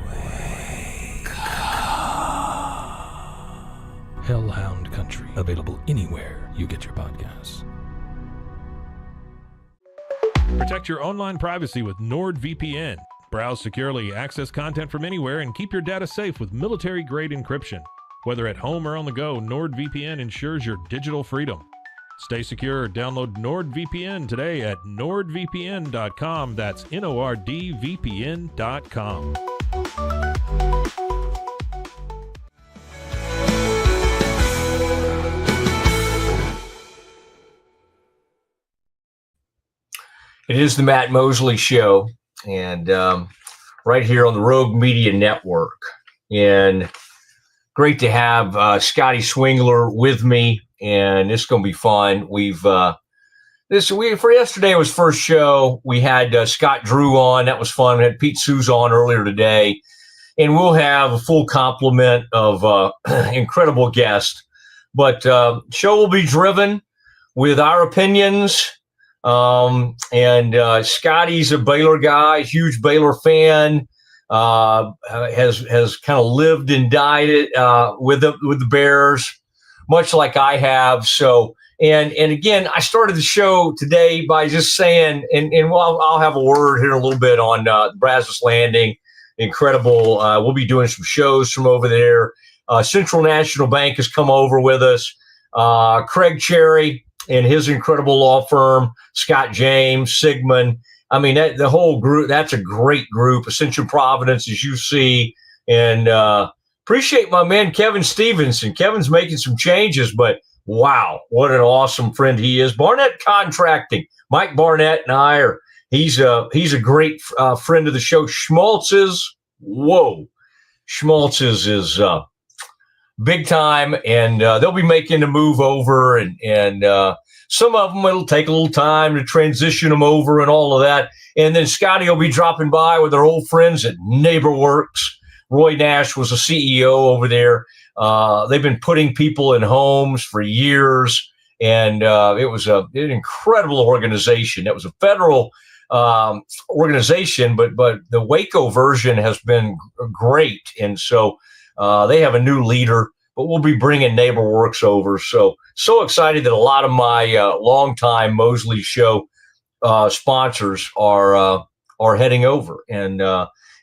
Wake up. Hellhound Country, available anywhere you get your podcasts. Protect your online privacy with NordVPN. Browse securely, access content from anywhere, and keep your data safe with military-grade encryption. Whether at home or on the go, NordVPN ensures your digital freedom. Stay secure. Download NordVPN today at nordvpn.com. That's NORDVPN.com. It is the Matt Mosley Show, and right here on the Rogue Media Network. And great to have Scotty Swingler with me, and it's going to be fun. For yesterday was first show. We had Scott Drew on. That was fun. We had Pete Sousa on earlier today, and we'll have a full complement of incredible guests. But show will be driven with our opinions. And Scotty's a Baylor guy, huge Baylor fan. has kind of lived and died with the Bears, much like I have. So, and again, I started the show today by just saying, and I'll have a word here in a little bit on Brazos Landing. Incredible. We'll be doing some shows from over there. Central National Bank has come over with us. Craig Cherry and his incredible law firm, Scott James, Sigmund. I mean, the whole group, that's a great group. Ascension Providence, as you see. And appreciate my man, Kevin Stevenson. Kevin's making some changes, but wow, what an awesome friend he is. Barnett Contracting. Mike Barnett and I are, he's a great friend of the show. Schmaltz's, Schmaltz's is big time, and they'll be making the move over, and some of them, it'll take a little time to transition them over and all of that. And then Scotty will be dropping by with our old friends at NeighborWorks. Roy Nash was a CEO over there. They've been putting people in homes for years, and it was an incredible organization. It was a federal organization, but the Waco version has been great. And so they have a new leader, but we'll be bringing NeighborWorks over. So excited that a lot of my longtime Mosley show sponsors are heading over. And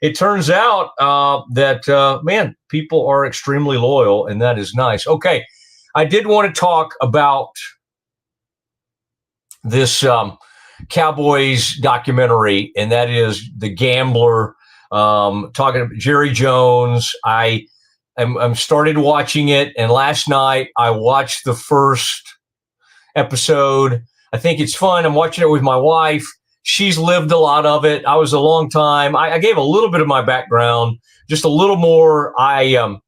it turns out that, man, people are extremely loyal, and that is nice. Okay, I did want to talk about this Cowboys documentary, and that is The Gambler, talking about Jerry Jones. I'm started watching it, and last night I watched the first episode. I think it's fun. I'm watching it with my wife. She's lived a lot of it. I was a long time. I gave a little bit of my background, just a little more. I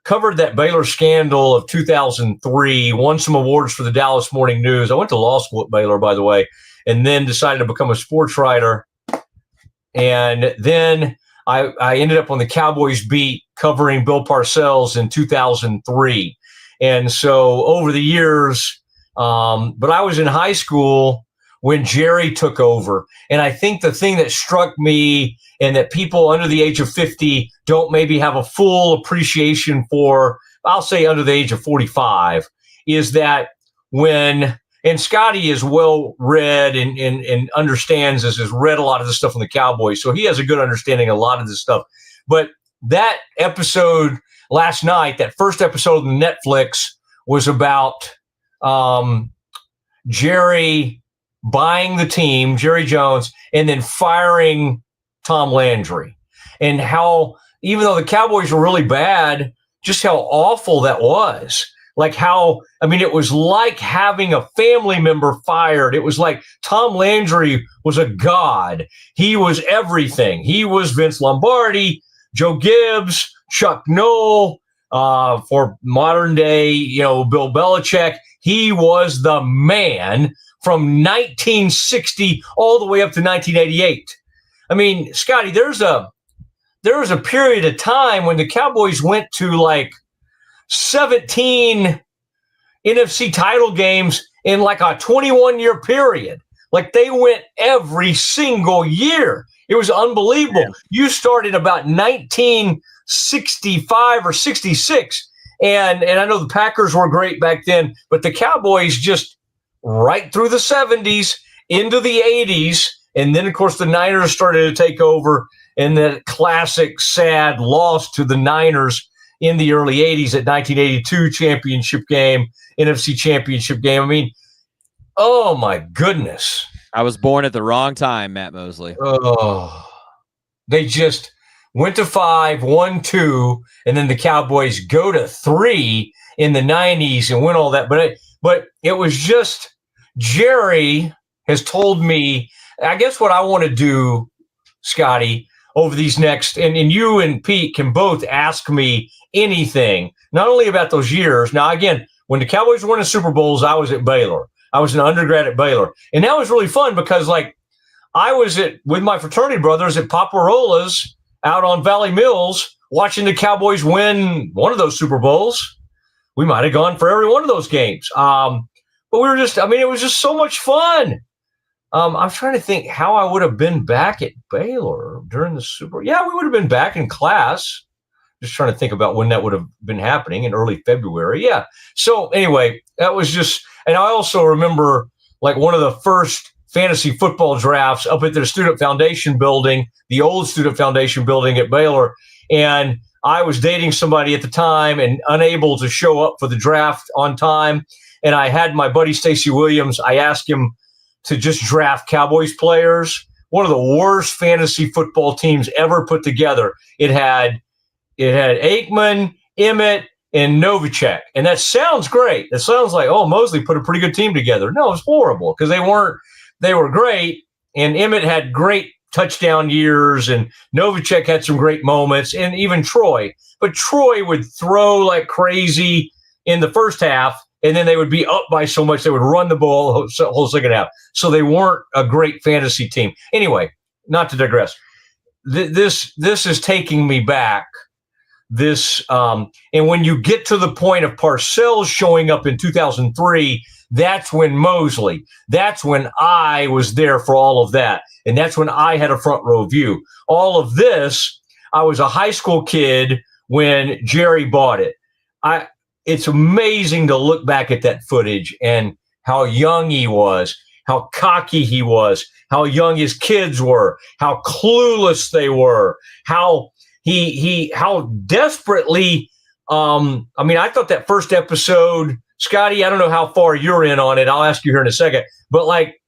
covered that Baylor scandal of 2003, won some awards for the Dallas Morning News. I went to law school at Baylor, by the way, and then decided to become a sports writer. And then I ended up on the Cowboys beat covering Bill Parcells in 2003. And so over the years, but I was in high school when Jerry took over. And I think the thing that struck me, and that people under the age of 50 don't maybe have a full appreciation for, I'll say under the age of 45, is that when, and Scotty is well read and understands this, has read a lot of this stuff on the Cowboys, so he has a good understanding of a lot of this stuff. But that episode last night, that first episode on Netflix, was about Jerry buying the team, Jerry Jones, and then firing Tom Landry, and how, even though the Cowboys were really bad, just how awful that was. Like how, I mean, it was like having a family member fired. It was like Tom Landry was a god. He was everything. He was Vince Lombardi, Joe Gibbs, Chuck Noll, for modern day, Bill Belichick. He was the man from 1960 all the way up to 1988. I mean, Scotty, there was a period of time when the Cowboys went to like 17 NFC title games in like a 21-year period. Like they went every single year. It was unbelievable. Yeah. You started about 1965 or 66. And I know the Packers were great back then, but the Cowboys just right through the 70s into the 80s. And then, of course, the Niners started to take over, and that classic, sad loss to the Niners in the early 80s at 1982 championship game, NFC championship game. I mean, oh, my goodness. I was born at the wrong time, Matt Mosley. Oh, they just went to 5, won 2, and then the Cowboys go to 3 in the 90s and win all that. But it was just, Jerry has told me, I guess what I want to do, Scotty, over these next, and you and Pete can both ask me anything, not only about those years. Now, again, when the Cowboys were winning Super Bowls, I was at Baylor. I was an undergrad at Baylor. And that was really fun because, like, I was with my fraternity brothers at Paparola's out on Valley Mills watching the Cowboys win one of those Super Bowls. We might have gone for every one of those games. But we were just, I mean, it was just so much fun. I'm trying to think how I would have been back at Baylor during the Super. Yeah, we would have been back in class. Just trying to think about when that would have been happening in early February. Yeah. So anyway, that was just, and I also remember like one of the first fantasy football drafts up at the Student Foundation building, the old Student Foundation building at Baylor. And I was dating somebody at the time and unable to show up for the draft on time. And I had my buddy Stacey Williams. I asked him to just draft Cowboys players. One of the worst fantasy football teams ever put together. It had Aikman, Emmett, and Novacek. And that sounds great. It sounds like, oh, Mosley put a pretty good team together. No, it was horrible because they were great. And Emmett had great touchdown years, and Novacek had some great moments, and even Troy. But Troy would throw like crazy in the first half, and then they would be up by so much they would run the ball the whole second half. So they weren't a great fantasy team. Anyway, not to digress. This is taking me back. And when you get to the point of Parcells showing up in 2003, that's when Mosley, that's when I was there for all of that. And that's when I had a front row view. All of this, I was a high school kid when Jerry bought it. It's amazing to look back at that footage and how young he was, how cocky he was, how young his kids were, how clueless they were, how how desperately, I thought that first episode, Scotty, I don't know how far you're in on it. I'll ask you here in a second, but like,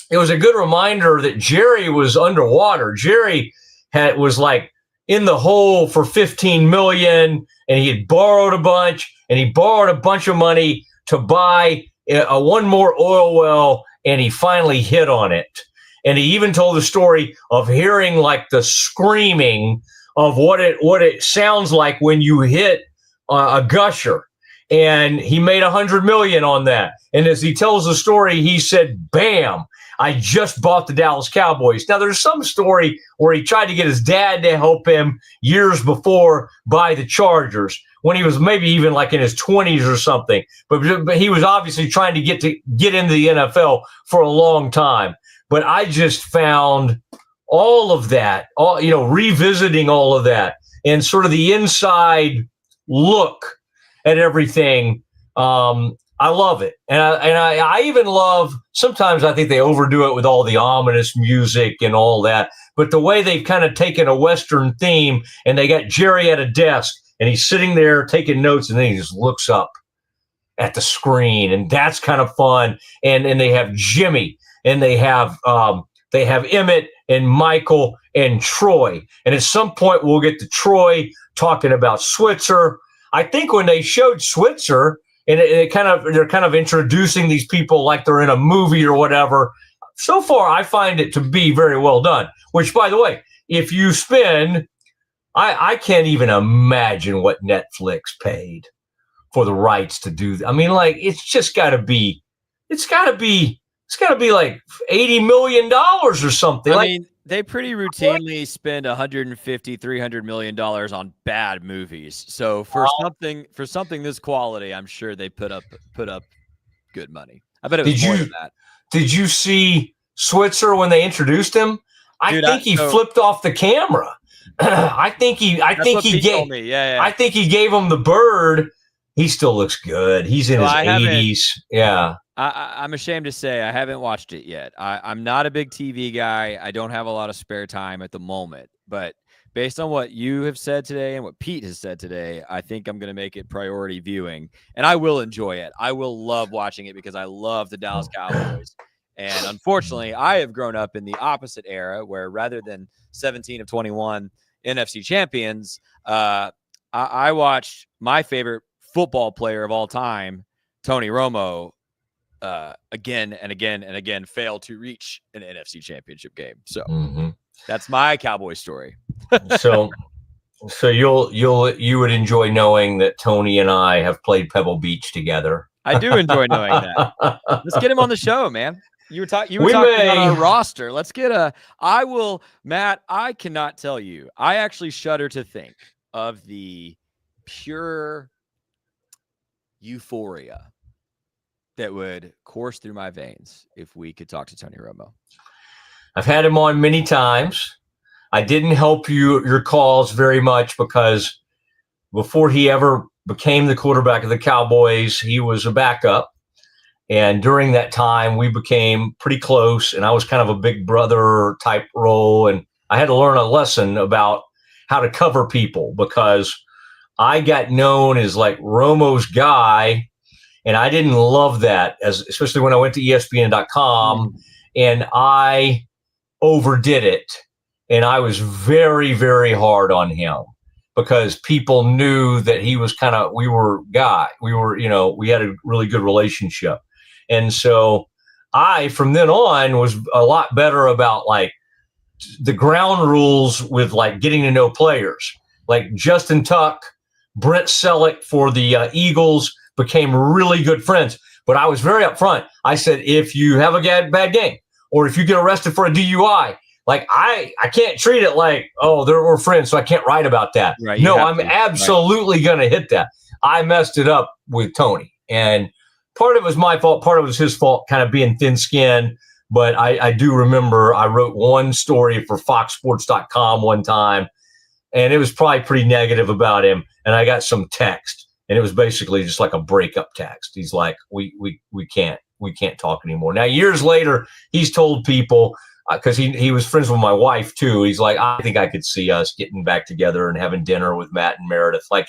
it was a good reminder that Jerry was underwater. Jerry was like in the hole for $15 million, and he had borrowed a bunch, and he borrowed a bunch of money to buy one more oil well, and he finally hit on it. And he even told the story of hearing like the screaming of what it sounds like when you hit a gusher. And he made $100 million on that. And as he tells the story, he said, bam, I just bought the Dallas Cowboys. Now, there's some story where he tried to get his dad to help him years before buy the Chargers when he was maybe even like in his 20s or something. But he was obviously trying to get into the NFL for a long time. But I just found all of that, revisiting all of that and sort of the inside look at everything. I love it. And I even love, sometimes I think they overdo it with all the ominous music and all that. But the way they've kind of taken a Western theme and they got Jerry at a desk and he's sitting there taking notes and then he just looks up at the screen, and that's kind of fun. And they have Jimmy and they have Emmett and Michael and Troy. And at some point we'll get to Troy talking about Switzer. I think when they showed Switzer, and they're kind of introducing these people like they're in a movie or whatever. So far, I find it to be very well done. Which, by the way, if you spend, I can't even imagine what Netflix paid for the rights to do that. I mean, like it's got to be like $80 million or something. I mean, they pretty routinely spend $150-300 million on bad movies. So for something this quality, I'm sure they put up good money. I bet it was more than that. Did you see Switzer when they introduced him? I think he flipped off the camera. I think he gave him the bird. He still looks good. He's in his 80s. Yeah. I'm ashamed to say I haven't watched it yet. I'm not a big TV guy. I don't have a lot of spare time at the moment. But based on what you have said today and what Pete has said today, I think I'm going to make it priority viewing. And I will enjoy it. I will love watching it because I love the Dallas Cowboys. And unfortunately, I have grown up in the opposite era where rather than 17 of 21 NFC champions, I watched my favorite football player of all time, Tony Romo, again and again and again fail to reach an NFC championship game. So that's my Cowboy story. so you would enjoy knowing that Tony and I have played Pebble Beach together. I do enjoy knowing that. Let's get him on the show, man. You were talking about our roster. Let's get Matt, I cannot tell you. I actually shudder to think of the pure euphoria that would course through my veins if we could talk to Tony Romo? I've had him on many times. I didn't help your cause very much because before he ever became the quarterback of the Cowboys, he was a backup. And during that time, we became pretty close, and I was kind of a big brother type role. And I had to learn a lesson about how to cover people because I got known as like Romo's guy, and I didn't love that, especially when I went to ESPN.com, and I overdid it. And I was very, very hard on him because people knew that he was we were guy. We were, we had a really good relationship. And so I, from then on, was a lot better about like the ground rules with like getting to know players. Like Justin Tuck, Brent Selleck for the Eagles became really good friends. But I was very upfront. I said, if you have a bad game or if you get arrested for a DUI, like I can't treat it like, we're friends, so I can't write about that. Right, no, I'm absolutely going to hit that. I messed it up with Tony. And part of it was my fault. Part of it was his fault, kind of being thin-skinned. But I do remember I wrote one story for FoxSports.com one time, and it was probably pretty negative about him. And I got some text, and it was basically just like a breakup text. He's like, we can't talk anymore. Now, years later, he's told people, because he was friends with my wife too. He's like, I think I could see us getting back together and having dinner with Matt and Meredith. Like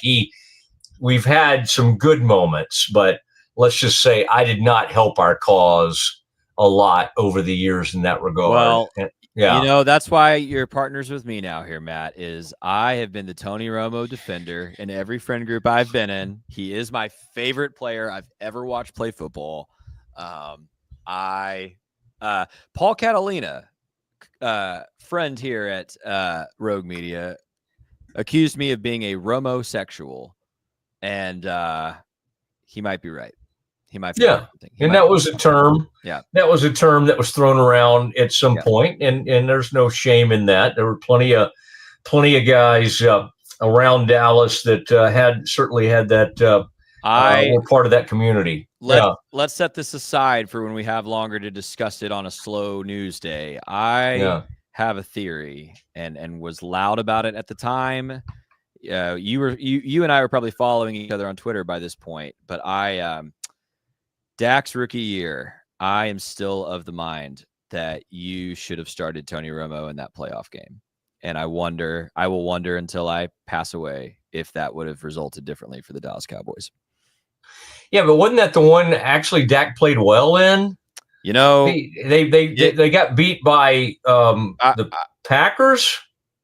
we've had some good moments, but let's just say I did not help our cause a lot over the years in that regard. Well, yeah, that's why you're partners with me now here, Matt, is I have been the Tony Romo defender in every friend group I've been in. He is my favorite player I've ever watched play football. Paul Catalina, friend here at Rogue Media, accused me of being a Romo-sexual, and he might be right. He might be right. That was a term. Yeah, that was a term that was thrown around at some point, and there's no shame in that. There were plenty of guys around Dallas that certainly had that. We're part of that community. Let's set this aside for when we have longer to discuss it on a slow news day. I have a theory and was loud about it at the time. You and I were probably following each other on Twitter by this point, but Dak's rookie year, I am still of the mind that you should have started Tony Romo in that playoff game. And I will wonder until I pass away if that would have resulted differently for the Dallas Cowboys. Yeah, but wasn't that the one actually Dak played well in? They got beat by the Packers.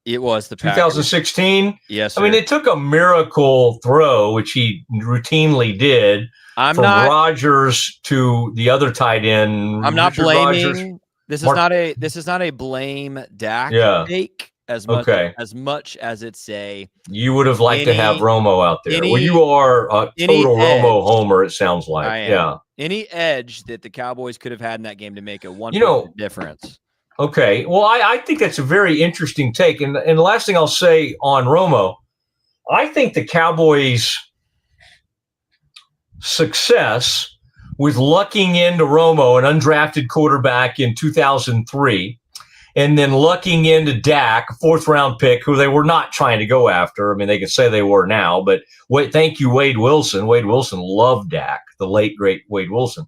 It was the 2016. Yes, sir. I mean, it took a miracle throw, which he routinely did, from Rodgers to the other tight end. I'm not blaming. This is not a blame Dak take as much as it's a. You would have liked to have Romo out there. Well, you are a total Romo homer. It sounds like. I am. Yeah. Any edge that the Cowboys could have had in that game to make a 1 difference. Okay. Well, I think that's a very interesting take. And the last thing I'll say on Romo, I think the Cowboys' success with lucking into Romo, an undrafted quarterback in 2003, and then lucking into Dak, a fourth-round pick, who they were not trying to go after. I mean, they could say they were now, but thank you, Wade Wilson. Wade Wilson loved Dak, the late, great Wade Wilson.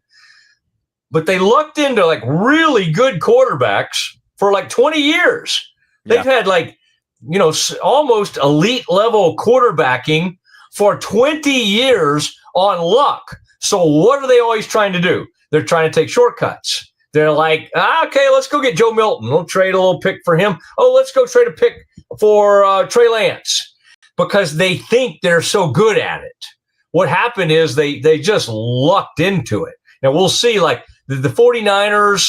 But they lucked into like really good quarterbacks for like 20 years. They've had almost elite level quarterbacking for 20 years on luck. So what are they always trying to do? They're trying to take shortcuts. They're like, okay, let's go get Joe Milton. We'll trade a little pick for him. Oh, let's go trade a pick for Trey Lance, because they think they're so good at it. What happened is they just lucked into it. Now we'll see, like the 49ers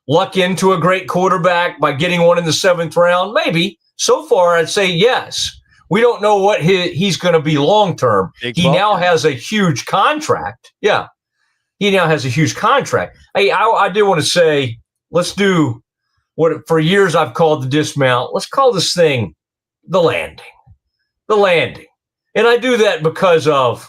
luck into a great quarterback by getting one in the 7th round. Maybe. So far, I'd say yes. We don't know what he's going to be long-term. He now has a huge contract. Yeah. He now has a huge contract. Hey, I do want to say, let's do what for years I've called the dismount. Let's call this thing the landing. The landing. And I do that because of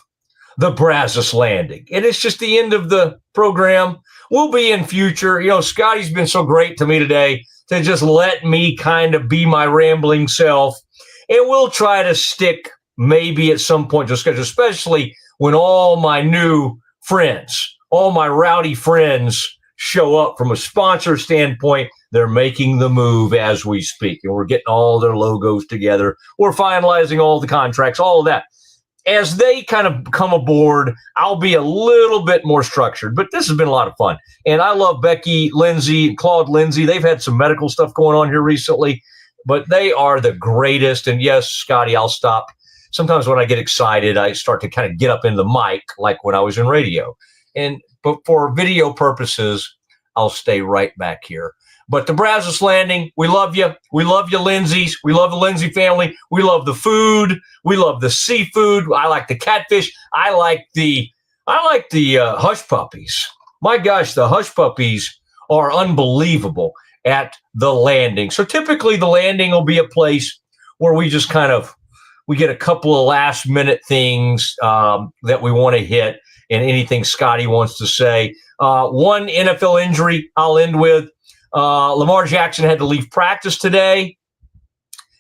the Brazos Landing. And it's just the end of the program. We'll be in future. Scotty's been so great to me today to just let me kind of be my rambling self. And we'll try to stick maybe at some point, just because, especially when all my new friends, all my rowdy friends show up from a sponsor standpoint. They're making the move as we speak, and we're getting all their logos together. We're finalizing all the contracts, all of that. As they kind of come aboard, I'll be a little bit more structured, but this has been a lot of fun. And I love Becky Lindsay, Claude Lindsay. They've had some medical stuff going on here recently, but they are the greatest. And yes, Scotty, I'll stop. Sometimes when I get excited, I start to kind of get up in the mic like when I was in radio. But for video purposes, I'll stay right back here. But the Brazos Landing, we love you. We love you, Lindsay's. We love the Lindsay family. We love the food. We love the seafood. I like the catfish. I like the hush puppies. My gosh, the hush puppies are unbelievable at the Landing. So typically the Landing will be a place where we just we get a couple of last minute things that we want to hit, and anything Scotty wants to say. One NFL injury I'll end with. Lamar Jackson had to leave practice today.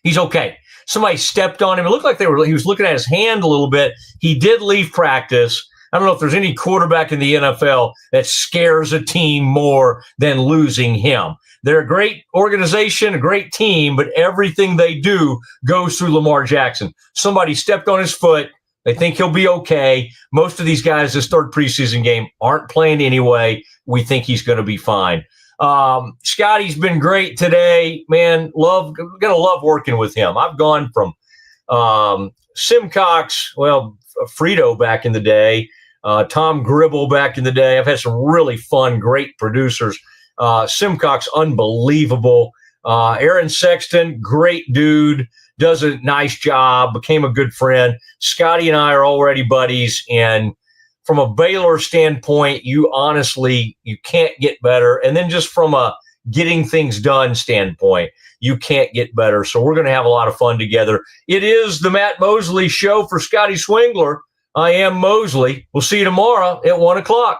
He's okay. Somebody stepped on him. It looked like he was looking at his hand a little bit. He did leave practice. I don't know if there's any quarterback in the NFL that scares a team more than losing him. They're a great organization, a great team, but everything they do goes through Lamar Jackson. Somebody stepped on his foot. They think he'll be okay. Most of these guys this third preseason game aren't playing anyway. We think he's going to be fine. Scotty's been great today, man. Gonna love working with him. I've gone from Simcox, Frito back in the day, Tom Gribble back in the day. I've had some really fun, great producers. Simcox, unbelievable. Aaron Sexton, great dude, does a nice job, became a good friend. Scotty and I are already buddies, and from a Baylor standpoint, you can't get better. And then just from a getting things done standpoint, you can't get better. So we're going to have a lot of fun together. It is the Matt Mosley Show for Scotty Swingler. I am Mosley. We'll see you tomorrow at 1:00.